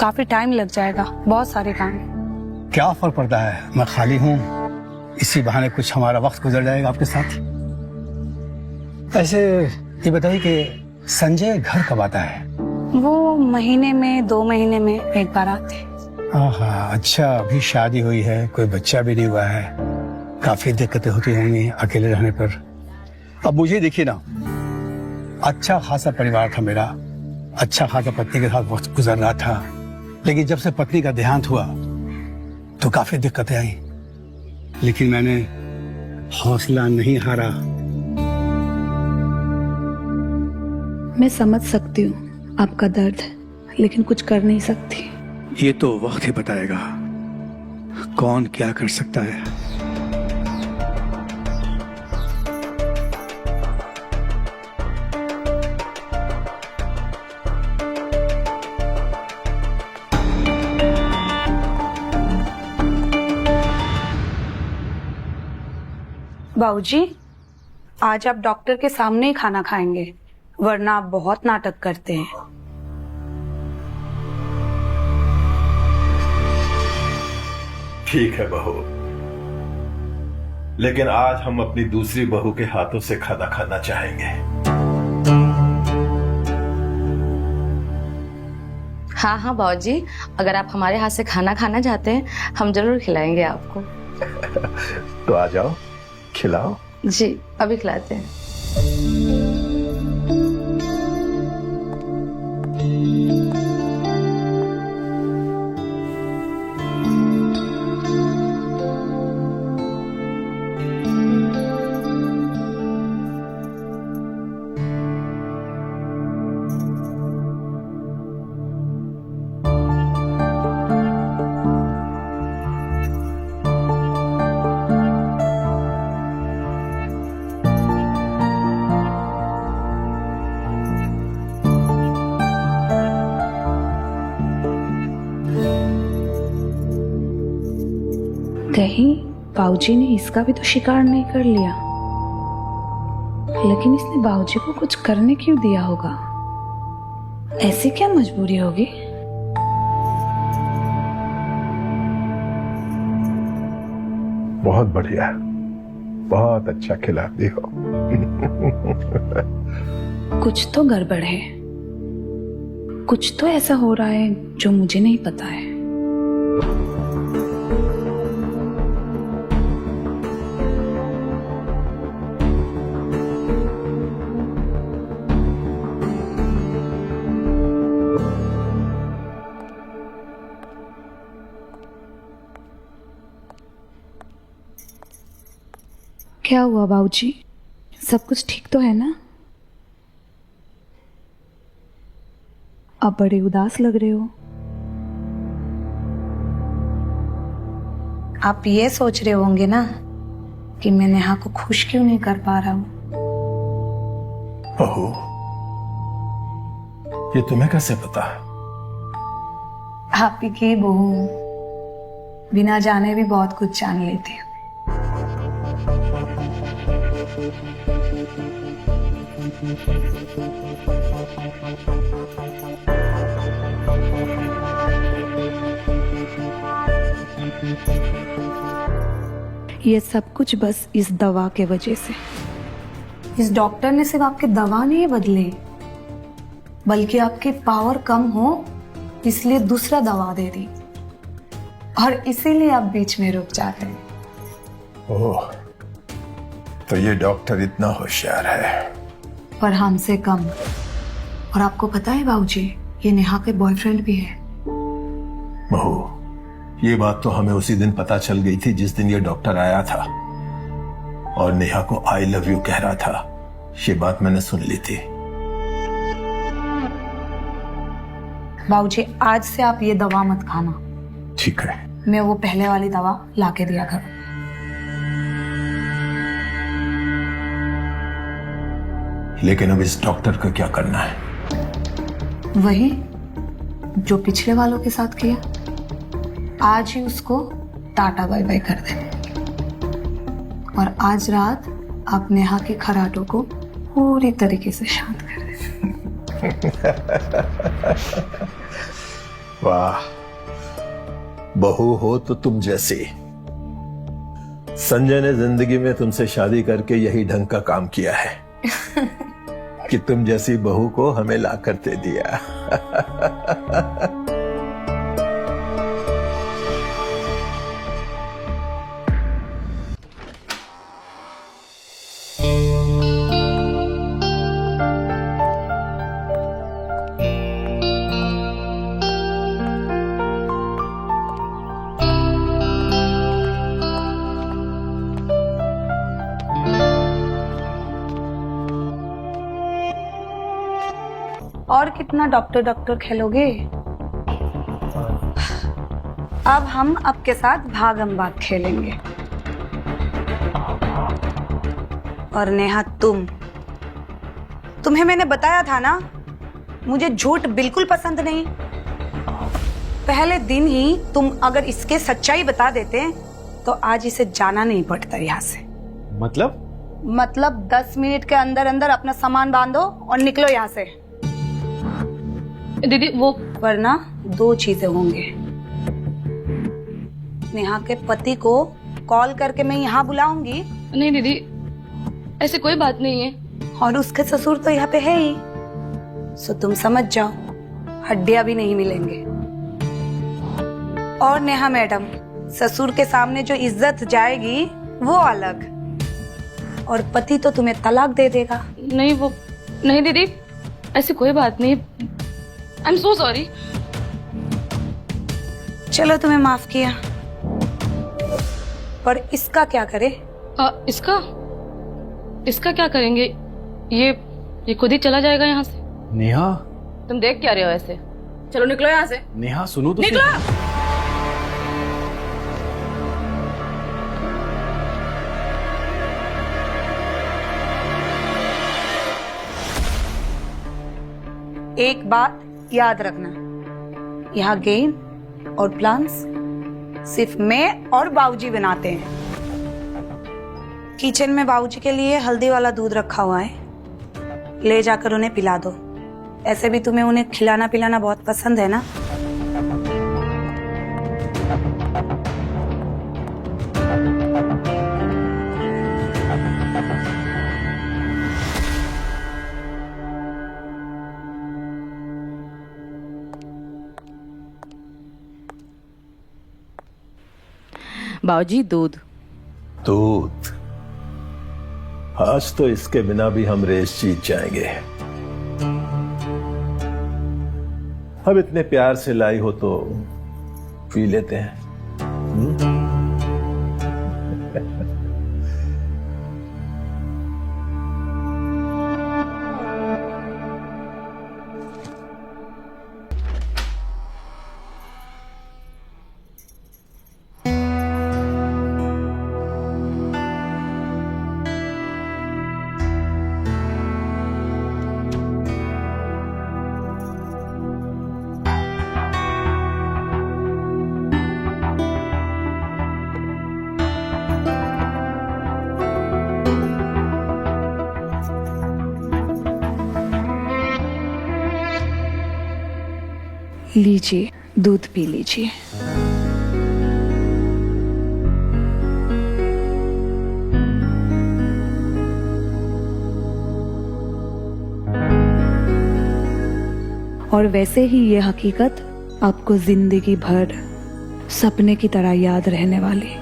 काफी टाइम लग जाएगा, बहुत सारे काम। क्या फर्क पड़ता है, मैं खाली हूँ, इसी बहाने कुछ हमारा वक्त गुजर जाएगा आपके साथ। ऐसे ये बताइए कि संजय घर कब आता है? वो महीने में 2 महीने में एक बार आते। हाँ, अच्छा, अभी शादी हुई है, कोई बच्चा भी नहीं हुआ है, काफी दिक्कतें होती होंगी अकेले रहने पर। अब मुझे देखिए ना, अच्छा खासा परिवार था मेरा, अच्छा खासा पत्नी के साथ वक्त गुजर रहा था, लेकिन जब से पत्नी का देहांत हुआ तो काफी दिक्कतें आई, लेकिन मैंने हौसला नहीं हारा। मैं समझ सकती हूँ आपका दर्द, लेकिन कुछ कर नहीं सकती। ये तो वक्त ही बताएगा कौन क्या कर सकता है। बाबूजी, आज आप डॉक्टर के सामने ही खाना खाएंगे, वरना आप बहुत नाटक करते हैं। ठीक है बहू, लेकिन आज हम अपनी दूसरी बहू के हाथों से खाना खाना चाहेंगे। हाँ हाँ बाबूजी, अगर आप हमारे हाथ से खाना खाना चाहते हैं, हम जरूर खिलाएंगे आपको। तो आ जाओ, खिलाओ। जी, अभी खिलाते हैं। कहीं बाबूजी ने इसका भी तो शिकार नहीं कर लिया, लेकिन इसने बाबूजी को कुछ करने क्यों दिया होगा? ऐसी क्या मजबूरी होगी? बहुत बढ़िया, बहुत अच्छा खिलाती हो। कुछ तो गड़बड़ है, कुछ तो ऐसा हो रहा है जो मुझे नहीं पता है। क्या हुआ बाबूजी? सब कुछ ठीक तो है ना? आप बड़े उदास लग रहे हो। आप ये सोच रहे होंगे ना कि मैं नेहा को खुश क्यों नहीं कर पा रहा हूँ। बहू, ये तुम्हें कैसे पता? आप ही की बहू बिना जाने भी बहुत कुछ जान लेती हूँ। ये सब कुछ बस इस दवा के वजह से। इस डॉक्टर ने सिर्फ आपके दवा नहीं बदले, बल्कि आपकी पावर कम हो इसलिए दूसरा दवा दे दी, और इसीलिए आप बीच में रुक जाते हैं। ओह, तो ये डॉक्टर इतना होशियार है। पर हमसे कम। और आपको पता है बाबूजी, ये नेहा के बॉयफ्रेंड भी है। बहू, ये बात तो हमें उसी दिन पता चल गई थी जिस दिन ये डॉक्टर आया था और नेहा को आई लव यू कह रहा था। ये बात मैंने सुन ली थी। बाबूजी, आज से आप ये दवा मत खाना। ठीक है। मैं वो पहले वाली दवा लाके दिया करूँ। लेकिन अब इस डॉक्टर को क्या करना है? वही जो पिछले वालों के साथ किया। आज ही उसको टाटा बाय बाय कर दे, और आज रात आप नेहा के खराटों को पूरी तरीके से शांत कर दे। वाह, बहू हो तो तुम जैसी। संजय ने जिंदगी में तुमसे शादी करके यही ढंग का काम किया है कि तुम जैसी बहू को हमें ला कर दे दिया। और कितना डॉक्टर डॉक्टर खेलोगे? अब हम आपके साथ भागम भाग खेलेंगे। और नेहा, तुम्हें मैंने बताया था ना, मुझे झूठ बिल्कुल पसंद नहीं। पहले दिन ही तुम अगर इसके सच्चाई बता देते तो आज इसे जाना नहीं पड़ता यहाँ से। मतलब 10 मिनट के अंदर अंदर अपना सामान बांधो और निकलो यहाँ से। दीदी वो, वरना 2 चीजें होंगे। नेहा के पति को कॉल करके मैं यहाँ बुलाऊंगी। नहीं दीदी, ऐसे कोई बात नहीं है। और उसके ससुर तो यहाँ पे है ही, सो तुम समझ जाओ, हड्डियां भी नहीं मिलेंगे। और नेहा मैडम, ससुर के सामने जो इज्जत जाएगी वो अलग, और पति तो तुम्हें तलाक दे देगा। नहीं दीदी, ऐसी कोई बात नहीं। I am so sorry. चलो, तुम्हें माफ किया, पर इसका क्या करे? इसका क्या करेंगे? ये खुद ही चला जाएगा यहाँ से। नेहा, तुम देख क्या रहे हो ऐसे? चलो निकलो यहाँ से। नेहा सुनो तो। निकलो। एक बात याद रखना, यहाँ गेम और प्लान्स सिर्फ मैं और बाबूजी बनाते हैं। किचन में बाबूजी के लिए हल्दी वाला दूध रखा हुआ है, ले जाकर उन्हें पिला दो। ऐसे भी तुम्हें उन्हें खिलाना पिलाना बहुत पसंद है ना। बाबूजी, दूध। आज तो इसके बिना भी हम रेस जीत जाएंगे। अब इतने प्यार से लाई हो तो पी लेते हैं। लीजिए, दूध पी लीजिए। और वैसे ही ये हकीकत आपको जिंदगी भर सपने की तरह याद रहने वाली।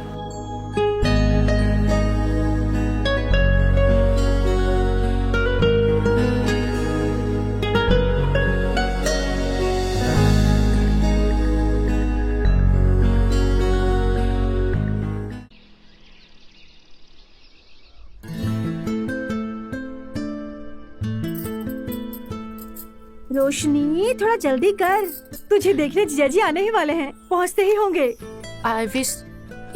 रोशनी थोड़ा जल्दी कर, तुझे देखने जीजाजी आने ही वाले हैं, पहुंचते ही होंगे। आई विश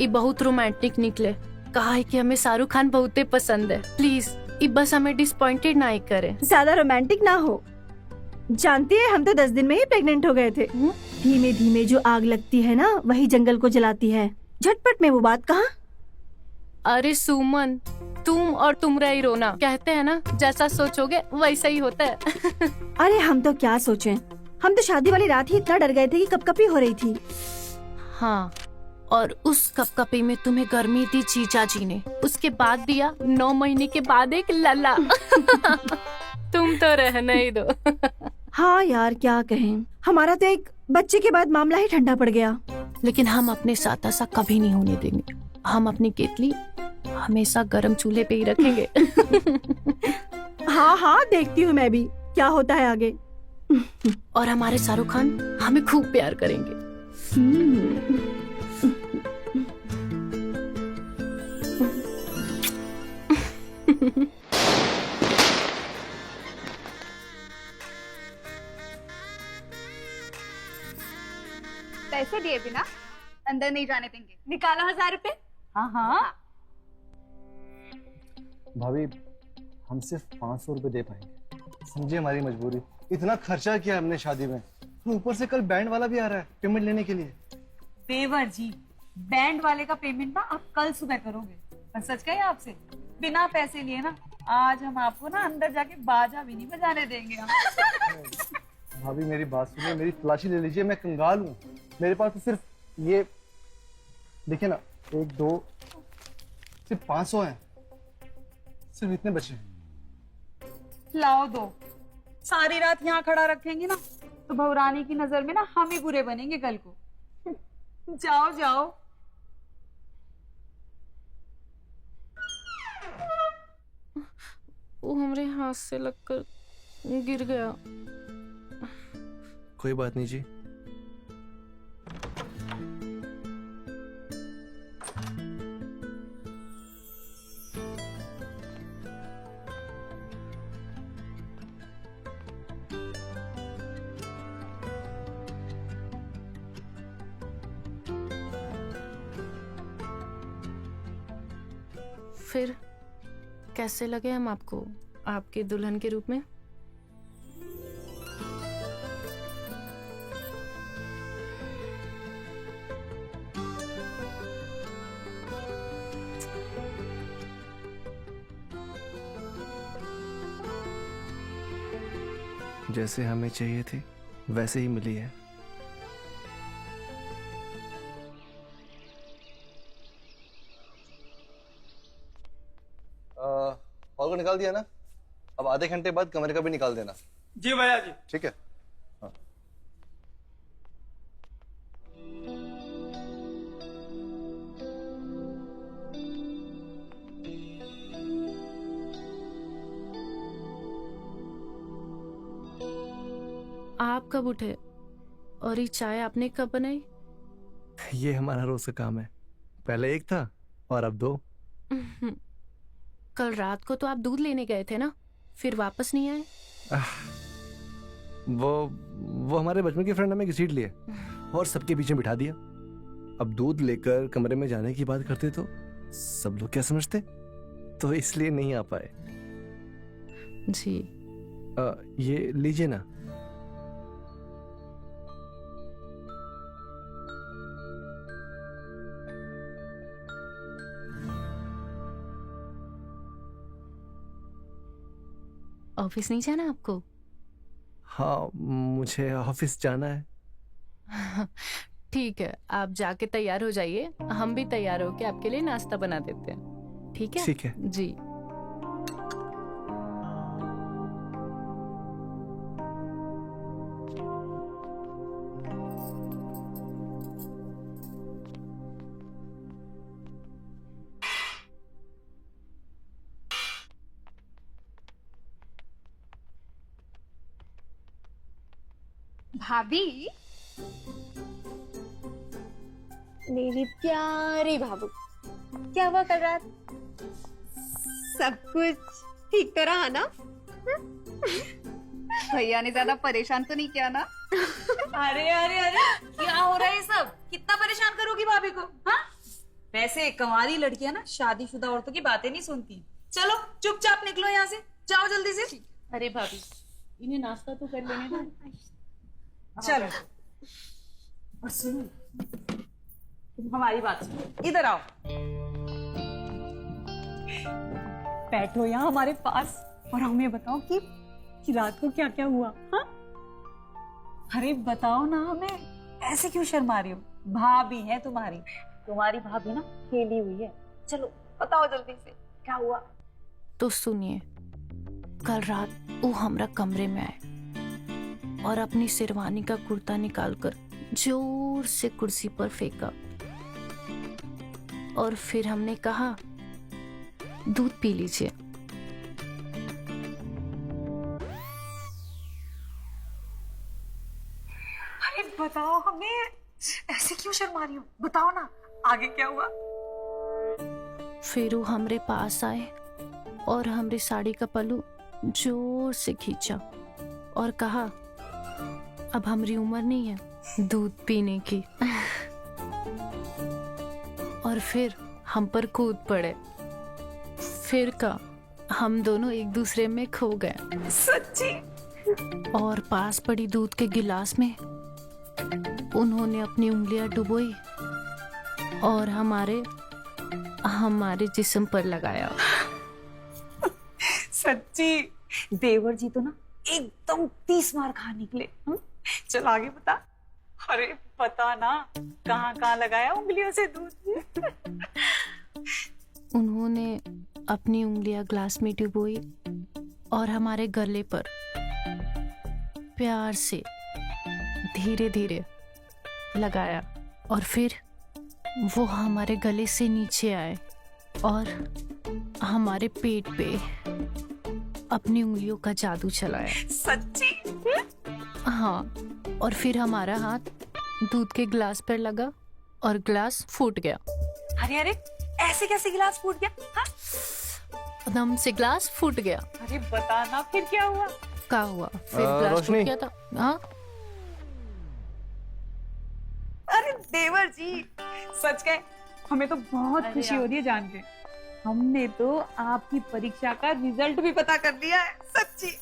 ये बहुत रोमांटिक निकले। कहा है कि हमें शाहरुख खान बहुते पसंद है। प्लीज ये बस हमें डिसपॉइंटेड ना ही करे। ज्यादा रोमांटिक ना हो। जानती है हम तो 10 दिन में ही प्रेग्नेंट हो गए थे। धीमे धीमे जो आग लगती है ना वही जंगल को जलाती है। झटपट में वो बात कहाँ। अरे सुमन, तुम और तुमरा ही रोना। कहते हैं ना जैसा सोचोगे वैसा ही होता है। अरे हम तो क्या सोचें, हम तो शादी वाली रात ही इतना डर गए थे कि कपकपी हो रही थी। हाँ, और उस कपकपी में तुम्हें गर्मी दी जीजा जी ने, उसके बाद दिया 9 महीने के बाद एक लल्ला। तुम तो रहने ही दो। हाँ यार क्या कहें, हमारा तो एक बच्चे के बाद मामला ही ठंडा पड़ गया। लेकिन हम अपने साथ ऐसा कभी नहीं होने देंगे। हम अपनी केतली हमेशा गरम चूल्हे पे ही रखेंगे। हाँ हाँ देखती हूँ मैं भी क्या होता है आगे। और हमारे शाहरुख खान हमें खूब प्यार करेंगे। पैसे दिए बिना अंदर नहीं जाने देंगे। निकालो 1000 रुपए। हाँ हाँ भाभी, हम सिर्फ 500 रुपए दे पाएंगे। समझिए हमारी मजबूरी। इतना खर्चा किया हमने शादी में, ऊपर से कल बैंड वाला भी आ रहा है पेमेंट लेने के लिए। देवर जी, बैंड वाले का पेमेंट ना आप कल सुबह करोगे। पर सच कहे आपसे, बिना पैसे लिए ना आज हम आपको ना अंदर जाके बाजा भी नहीं बजाने देंगे। भाभी मेरी बात सुनिए, मेरी तलाशी ले लीजिए। मैं कंगाल हूँ, मेरे पास तो सिर्फ ये देखिए ना, 1 2 सिर्फ 500 हैं, सिर्फ इतने बचे हैं। लाओ दो। सारी रात यहाँ खड़ा रखेंगे ना तो भवरानी की नजर में ना हम ही बुरे बनेंगे कल को। जाओ जाओ। वो हमारे हाथ से लगकर गिर गया। कोई बात नहीं जी। फिर कैसे लगे हम आपको आपके दुल्हन के रूप में? जैसे हमें चाहिए थी वैसे ही मिली है। हॉल को निकाल दिया ना, अब आधे घंटे बाद कमरे का भी निकाल देना। जी भैया जी। ठीक है। हाँ। आप कब उठे और ये चाय आपने कब बनाई? ये हमारा रोज का काम है। पहले एक था और अब 2। कल रात को तो आप दूध लेने गए थे ना, फिर वापस नहीं आए? वो हमारे बचपन के फ्रेंड हमें घसीट लिए और सबके बीच में बिठा दिया। अब दूध लेकर कमरे में जाने की बात करते तो सब लोग क्या समझते, तो इसलिए नहीं आ पाए। जी। ये लीजिए ना। ऑफिस नहीं जाना आपको? हाँ, मुझे ऑफिस जाना है। ठीक है, आप जाके तैयार हो जाइए, हम भी तैयार होके आपके लिए नाश्ता बना देते हैं। ठीक है? ठीक है। जी। भाभी, मेरी प्यारी भाभी, क्या हुआ कल रात? सब कुछ ठीक तो रहा ना? भैया ने ज्यादा परेशान तो नहीं किया ना? अरे अरे अरे, क्या हो रहा है ये सब? कितना परेशान करोगी भाभी को? हाँ, वैसे कंवारी लड़कियां ना शादीशुदा औरतों की बातें नहीं सुनती। चलो चुपचाप निकलो यहाँ से, जाओ जल्दी से। अरे भाभी, इन्हें नाश्ता तो कर लेने दो। चलो, और सुनो, तुम हमारी बात सुनो, इधर आओ, बैठो यहाँ हमारे पास और हमें बताओ कि रात को क्या क्या हुआ। हाँ, अरे बताओ ना हमें, ऐसे क्यों शर्मा रही हो? भाभी है तुम्हारी, तुम्हारी भाभी ना खेली हुई है। चलो बताओ जल्दी से, क्या हुआ? तो सुनिए, कल रात वो हमरा कमरे में आए और अपनी शेरवानी का कुर्ता निकालकर जोर से कुर्सी पर फेंका और फिर हमने कहा, दूध पी लीजिए। अरे बताओ हमें, ऐसे क्यों शर्मा रही हो? बताओ ना, आगे क्या हुआ? फिर वो हमरे पास आए और हमरी साड़ी का पल्लू जोर से खींचा और कहा, अब हमारी उम्र नहीं है दूध पीने की। और फिर हम पर कूद पड़े। फिर का हम दोनों एक दूसरे में खो गए। सच्ची? और पास पड़ी दूध के गिलास में उन्होंने अपनी उंगलियां डुबोई और हमारे जिस्म पर लगाया। सच्ची? देवर जी तो ना एकदम 30 मार खा निकले। चल आगे बता। अरे बता ना, कहाँ कहाँ लगाया उंगलियों से दूध? उन्होंने अपनी उंगलियां ग्लास में डुबोई और हमारे गले पर प्यार से धीरे धीरे लगाया और फिर वो हमारे गले से नीचे आए और हमारे पेट पे अपनी उंगलियों का जादू चलाया। सच्ची? हाँ, और फिर हमारा हाथ दूध के गिलास पर लगा और गिलास फूट गया। अरे अरे, ऐसे कैसे गिलास फूट गया? हाँ? एकदम से गिलास फूट गया। अरे बता ना, फिर क्या हुआ? क्या हुआ? फिर गिलास फूट गया था। हाँ, अरे देवर जी, सच कहे हमें तो बहुत खुशी हो रही है जान के। हमने तो आपकी परीक्षा का रिजल्ट भी पता कर लिया है। सच्ची?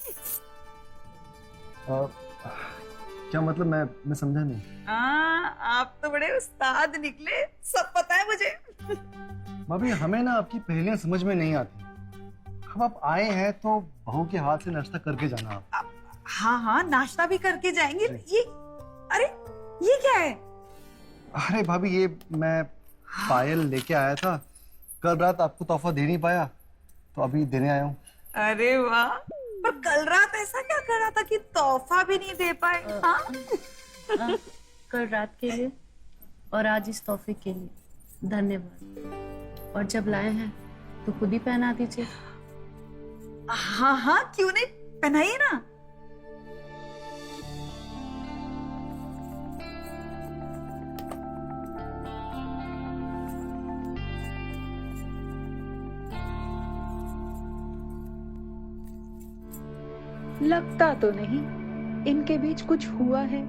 क्या मतलब? मैं समझा नहीं। आप तो बड़े उस्ताद निकले, सब पता है मुझे। भाभी, हमें ना आपकी पहेलियां समझ में नहीं आती। अब आप आए हैं तो बहू के हाथ से नाश्ता करके जाना आप। हाँ हाँ, नाश्ता भी करके जाएंगे। ये अरे ये क्या है? अरे भाभी, ये मैं पायल लेके आया था। कल रात आपको तोहफा दे नहीं पाया तो अभी देने आया हूँ। अरे वाह, पर कल रात ऐसा क्या कर रहा था कि तोहफा भी नहीं दे पाए? हाँ? कल रात के लिए और आज इस तोहफे के लिए धन्यवाद। और जब लाए हैं तो खुद ही पहना दीजिए। हाँ हाँ, क्यों नहीं, पहनाइए ना। लगता तो नहीं इनके बीच कुछ हुआ है।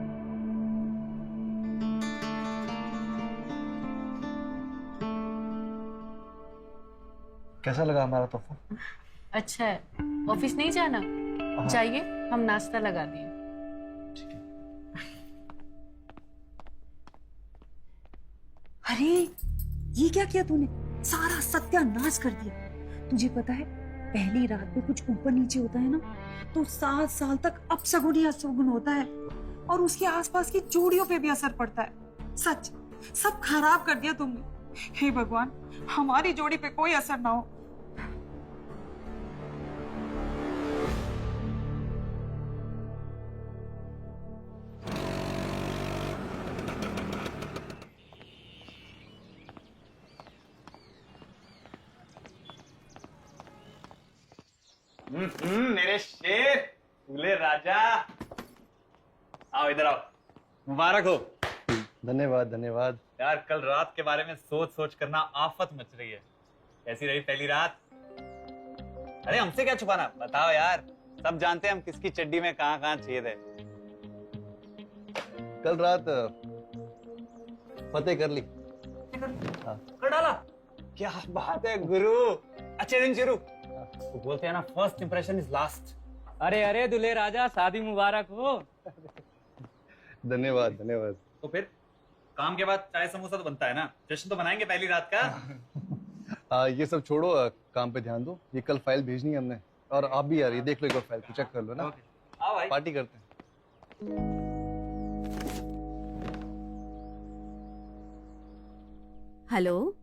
कैसा लगा हमारा तोहफा? अच्छा है। ऑफिस नहीं जाना? जाइए, हम नाश्ता लगा दिए। अरे ये क्या किया तूने? सारा सत्यानाश कर दिया। तुझे पता है, पहली रात पे कुछ ऊपर नीचे होता है ना तो 7 साल तक अपशगुन ही अपशगुन होता है। और उसके आसपास की चूड़ियों पे भी असर पड़ता है। सच, सब खराब कर दिया तुमने। हे भगवान, हमारी जोड़ी पे कोई असर ना हो। मेरे शेर, दूल्हे राजा, आओ इधर आओ, मुबारक हो। धन्यवाद धन्यवाद। यार कल रात के बारे में सोच सोच करना आफत मच रही है। कैसी रही पहली रात? अरे हमसे क्या छुपाना, बताओ यार, सब जानते हैं हम किसकी चड्डी में कहाँ कहाँ छेद है। कल रात फतेह कर ली। कर डाला? क्या बात है गुरु, अच्छे दिन शुरू। तो बोलते हैं ना, फर्स्ट इंप्रेशन इज लास्ट। अरे अरे दूल्हे राजा, शादी मुबारक हो। धन्यवाद धन्यवाद। तो फिर काम के बाद चाय समोसा तो बनता है ना, जश्न तो मनाएंगे पहली रात का। ये सब छोड़ो, काम पे ध्यान दो। ये कल फाइल भेजनी है हमने, और आप भी यार ये देख लो, एक बार फाइल को चेक कर लो ना। आओ भाई, पार्टी करते हैं। हेलो।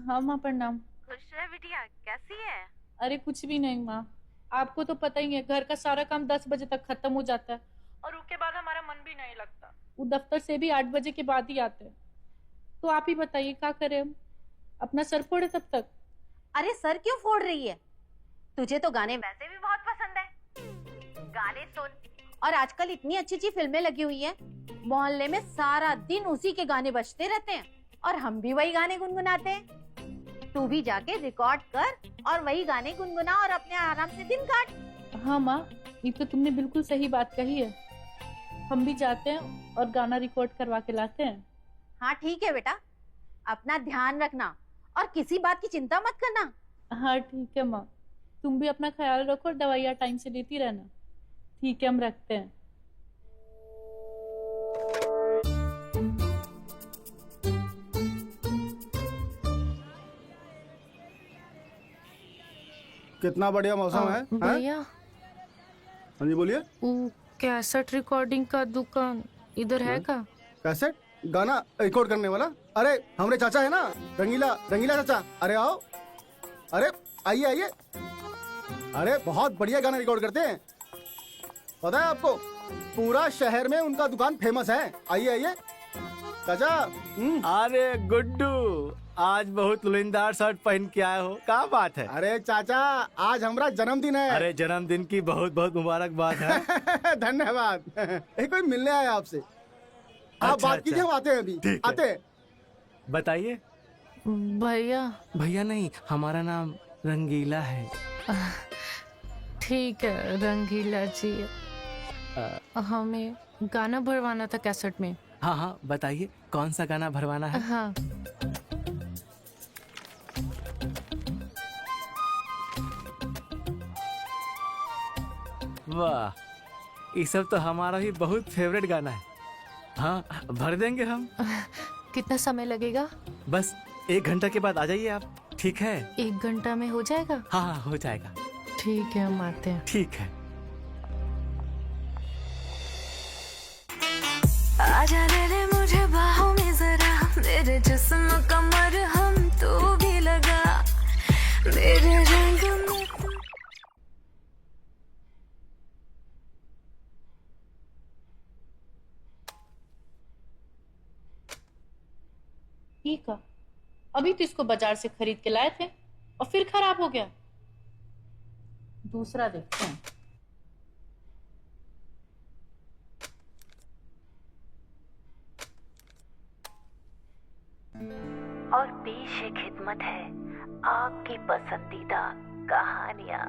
हाँ माँ, प्रणाम। खुश है बिटिया, कैसी है? अरे कुछ भी नहीं माँ, आपको तो पता ही है, घर का सारा काम 10 बजे तक खत्म हो जाता है और उसके बाद हमारा मन भी नहीं लगता। वो दफ्तर से भी 8 बजे के बाद ही आते हैं। तो आप ही बताइए क्या करें हम? अपना सर फोड़े तब तक? अरे सर क्यों फोड़ रही है? तुझे तो गाने वैसे भी बहुत पसंद है, गाने सुन। और आजकल इतनी अच्छी अच्छी फिल्में लगी हुई हैं, मोहल्ले में सारा दिन उसी के गाने बजते रहते हैं और हम भी वही गाने गुनगुनाते हैं। तू भी जाके रिकॉर्ड कर और वही गाने गुनगुना और अपने आराम से दिन काट। हाँ माँ, ये तो तुमने बिल्कुल सही बात कही है। हम भी जाते हैं और गाना रिकॉर्ड करवा के लाते हैं। हाँ ठीक है बेटा, अपना ध्यान रखना और किसी बात की चिंता मत करना। हाँ ठीक है माँ, तुम भी अपना ख्याल रखो और दवाइयाँ टाइम से लेती रहना। ठीक है, हम रखते हैं। कितना बढ़िया मौसम है भैया। हाँ जी बोलिए। वो कैसेट रिकॉर्डिंग का दुकान इधर है का? कैसेट गाना रिकॉर्ड करने वाला? अरे हमारे चाचा है ना, रंगीला रंगीला चाचा। अरे आओ, अरे आइए आइए। अरे बहुत बढ़िया गाना रिकॉर्ड करते हैं, पता है आपको, पूरा शहर में उनका दुकान फेमस है। आइए आइए चाचा। अरे गुड्डू, आज बहुत लुलिंदार शर्ट पहन के आए हो, क्या बात है? अरे चाचा, आज हमारा जन्मदिन है। अरे जन्मदिन की बहुत बहुत मुबारकबाद है। धन्यवाद। कोई मिलने आया आपसे। आप बात कीजिए, हम आते हैं अभी। आते हैं। बताइए। भैया। भैया नहीं, हमारा नाम रंगीला है। ठीक है रंगीला जी। हमें गाना भरवाना था कैसेट में। हाँ हाँ बताइए, कौन सा गाना भरवाना है? हाँ। वाह, ये सब तो हमारा भी बहुत फेवरेट गाना है। हाँ भर देंगे हम। कितना समय लगेगा? बस 1 घंटा के बाद आ जाइए आप, ठीक है? 1 घंटा में हो जाएगा? हाँ हाँ हो जाएगा। ठीक है, हम आते हैं। ठीक है। आजा ले ले मुझे बाहों में जरा, मेरे जिस्म का मरहम तू भी लगा, मेरे रंग में तू। ठीक है, अभी तो इसको बाजार से खरीद के लाए थे और फिर खराब हो गया। दूसरा देखते हैं। और पेश खिदमत है आपकी पसंदीदा कहानियां।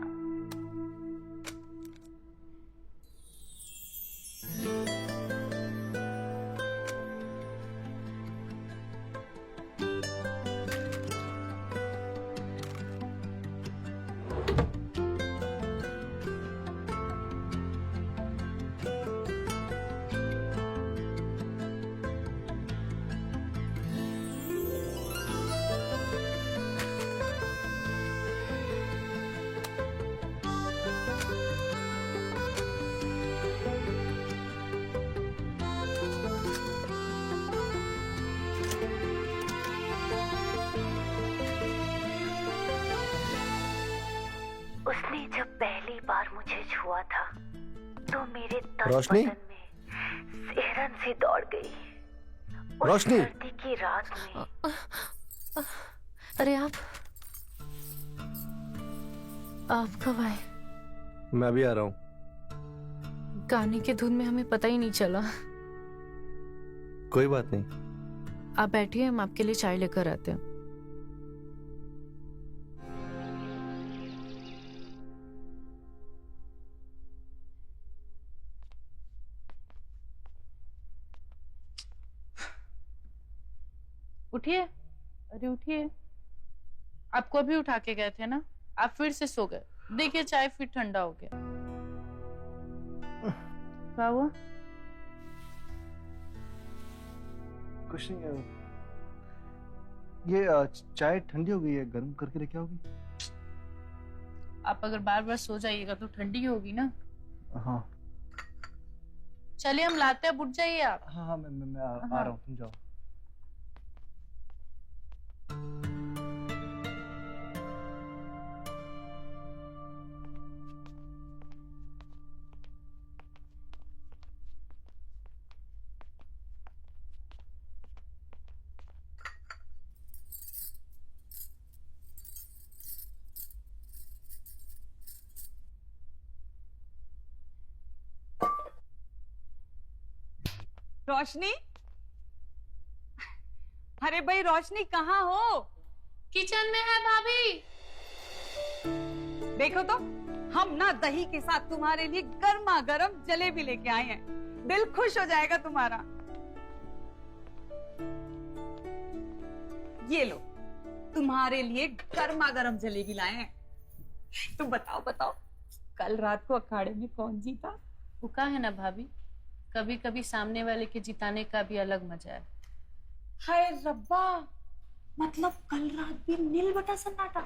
हुआ था तो मेरे तन रोशनी? बदन में सिहरन सी दौड़ गई। उस रोशनी? सर्दी की रात में। अरे आप कब आए? मैं अभी आ रहा हूँ। गाने के धुन में हमें पता ही नहीं चला। कोई बात नहीं। आप बैठिए, हम आपके लिए चाय लेकर आते हैं। उठिए, अरे उठिए। आपको अभी उठा के गए थे ना, आप फिर से सो गए। देखिए चाय फिर ठंडा हो गया। क्या हुआ? कुछ नहीं। ये चाय ठंडी हो गई है, गर्म करके लेके आओगी? आप अगर बार बार सो जाइएगा तो ठंडी होगी ना। हाँ चलिए हम लाते हैं, उठ जाइए आप। हाँ हाँ, मैं आ रहा हूँ, तुम जाओ। रोशनी, अरे भाई रोशनी कहाँ हो? किचन में है भाभी। देखो तो, हम ना दही के साथ तुम्हारे लिए गर्मा गर्म जलेबी लेके आए हैं। दिल खुश हो जाएगा तुम्हारा। ये लो, तुम्हारे लिए गर्मा गर्म जलेबी लाए हैं। तुम बताओ बताओ, कल रात को अखाड़े में कौन जीता? भूखा है ना भाभी, कभी कभी सामने वाले के जिताने का भी अलग मजा है। हाय रब्बा, मतलब कल रात भी नील बटा सन्नाटा।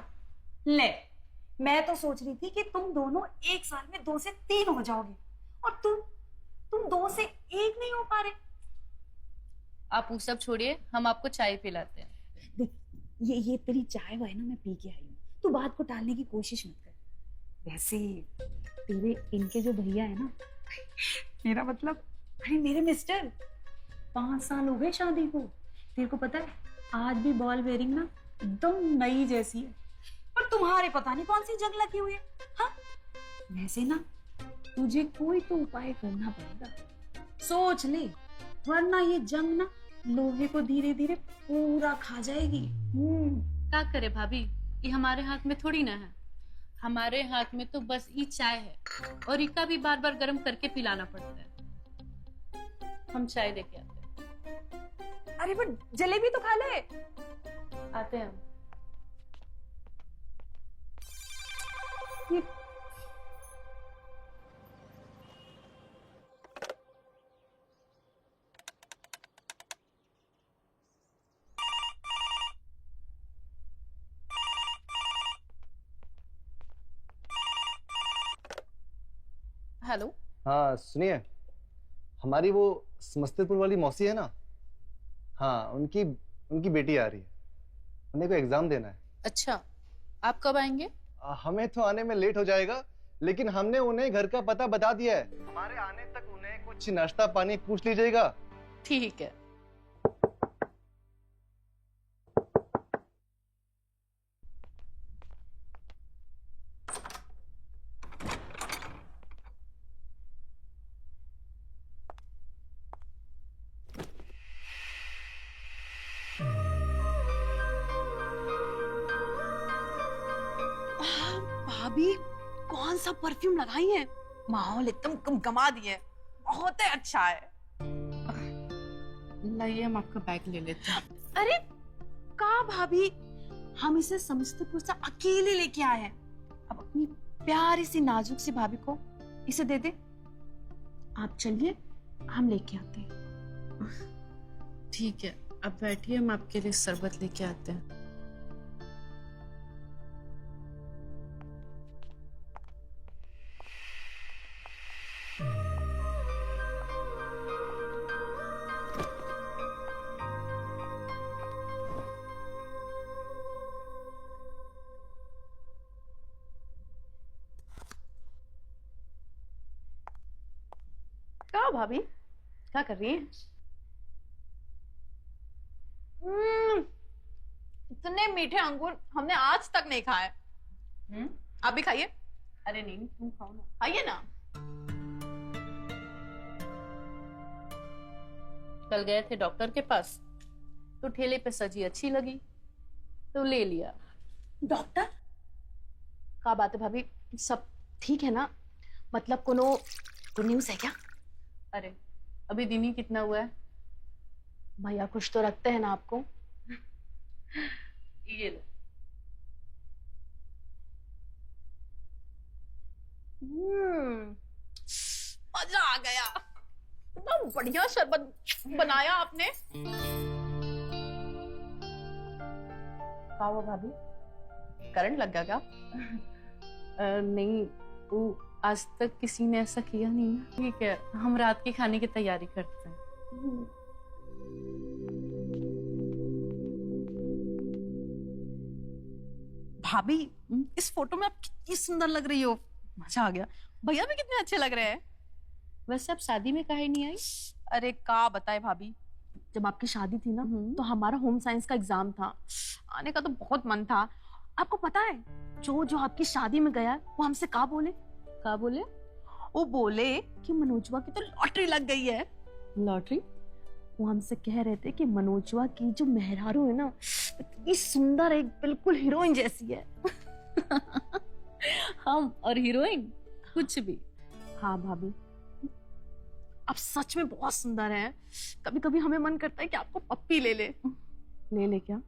ले, मैं तो सोच रही थी कि तुम दोनों एक साल में 2 से 3 हो जाओगे, और तुम 2 से 1 नहीं हो पा रहे। आप वो सब छोड़िए, हम आपको चाय पिलाते हैं। देख, ये तेरी चाय है ना, मैं पी के आई हूँ। तू बात को टालने की कोशिश मत कर। वैसे तेरे इनके जो भैया है ना, मेरा मतलब अरे मेरे मिस्टर, 5 साल हो गए शादी को। तेरे को पता है, आज भी बॉल बेरिंग ना एकदम नई जैसी है। पर तुम्हारे पता नहीं कौन सी जंग लगी हुई है। हाँ, वैसे ना तुझे कोई तो उपाय करना पड़ेगा। सोच ले, वरना ये जंग ना लोहे को धीरे धीरे पूरा खा जाएगी। क्या करे भाभी, ये हमारे हाथ में थोड़ी ना है। हमारे हाथ में तो बस ये चाय है, और इका भी बार बार गर्म करके पिलाना पड़ता है। हम चाय लेके आते हैं। अरे पर जलेबी तो खा ले। आते हैं हम। हेलो। हाँ सुनिए, हमारी वो समस्तीपुर वाली मौसी है ना, हाँ उनकी बेटी आ रही है। उन्हें को एग्जाम देना है। अच्छा, आप कब आएंगे? हमें तो आने में लेट हो जाएगा, लेकिन हमने उन्हें घर का पता बता दिया है। हमारे आने तक उन्हें कुछ नाश्ता पानी पूछ लीजिएगा। ठीक है। भाभी कौन सा परफ्यूम लगाई है? माहौल एकदम गमगमा दिए। बहुत ही अच्छा है। लाइए, हम आपका बैग ले लेते हैं। अरे का भाभी, हम इसे समस्तीपुर से अकेले लेके आए हैं। अब अपनी प्यारी सी नाजुक सी भाभी को इसे दे दे। आप चलिए, हम लेके आते हैं। ठीक है, अब बैठिए, हम आपके लिए शरबत लेके आते हैं। भाभी, क्या कर रही हैं? इतने मीठे अंगूर हमने आज तक नहीं खाए। आप भी खाइए। अरे नहीं, तुम खाओ ना। खाइए ना। कल गए थे डॉक्टर के पास, तो ठेले पे सजी अच्छी लगी तो ले लिया। डॉक्टर? का बात है भाभी, सब ठीक है ना? मतलब कोनो गुड न्यूज है क्या? अरे अभी दिन ही कितना हुआ है, भैया कुछ तो रखते हैं ना आपको। ये लो। मजा आ गया। इतना बढ़िया शरबत बनाया आपने। क्या हुआ भाभी, करंट लग गया क्या? नहीं, वो आज तक किसी ने ऐसा किया नहीं ना। ठीक है, हम रात के खाने की तैयारी करते हैं। भाभी, इस फोटो में आप कितनी सुंदर लग रही हो। मजा आ गया। भैया भी कितने अच्छे लग रहे हैं। वैसे आप शादी में काहे नहीं आई? अरे का बताए भाभी, जब आपकी शादी थी ना तो हमारा होम साइंस का एग्जाम था। आने का तो बहुत मन था। आपको पता है, जो जो आपकी शादी में गया वो हमसे का बोले? वो बोले कि मनोजवा की तो लॉटरी लग गई है। लॉटरी? वो हमसे कह रहे थे कि मनोजवा की जो मेहरारू है ना, इतनी सुंदर है, बिल्कुल हीरोइन जैसी है। हम और हीरोइन कुछ भी। हाँ भाभी, आप सच में बहुत सुंदर हैं। कभी कभी हमें मन करता है कि आपको पप्पी ले ले। ले क्या?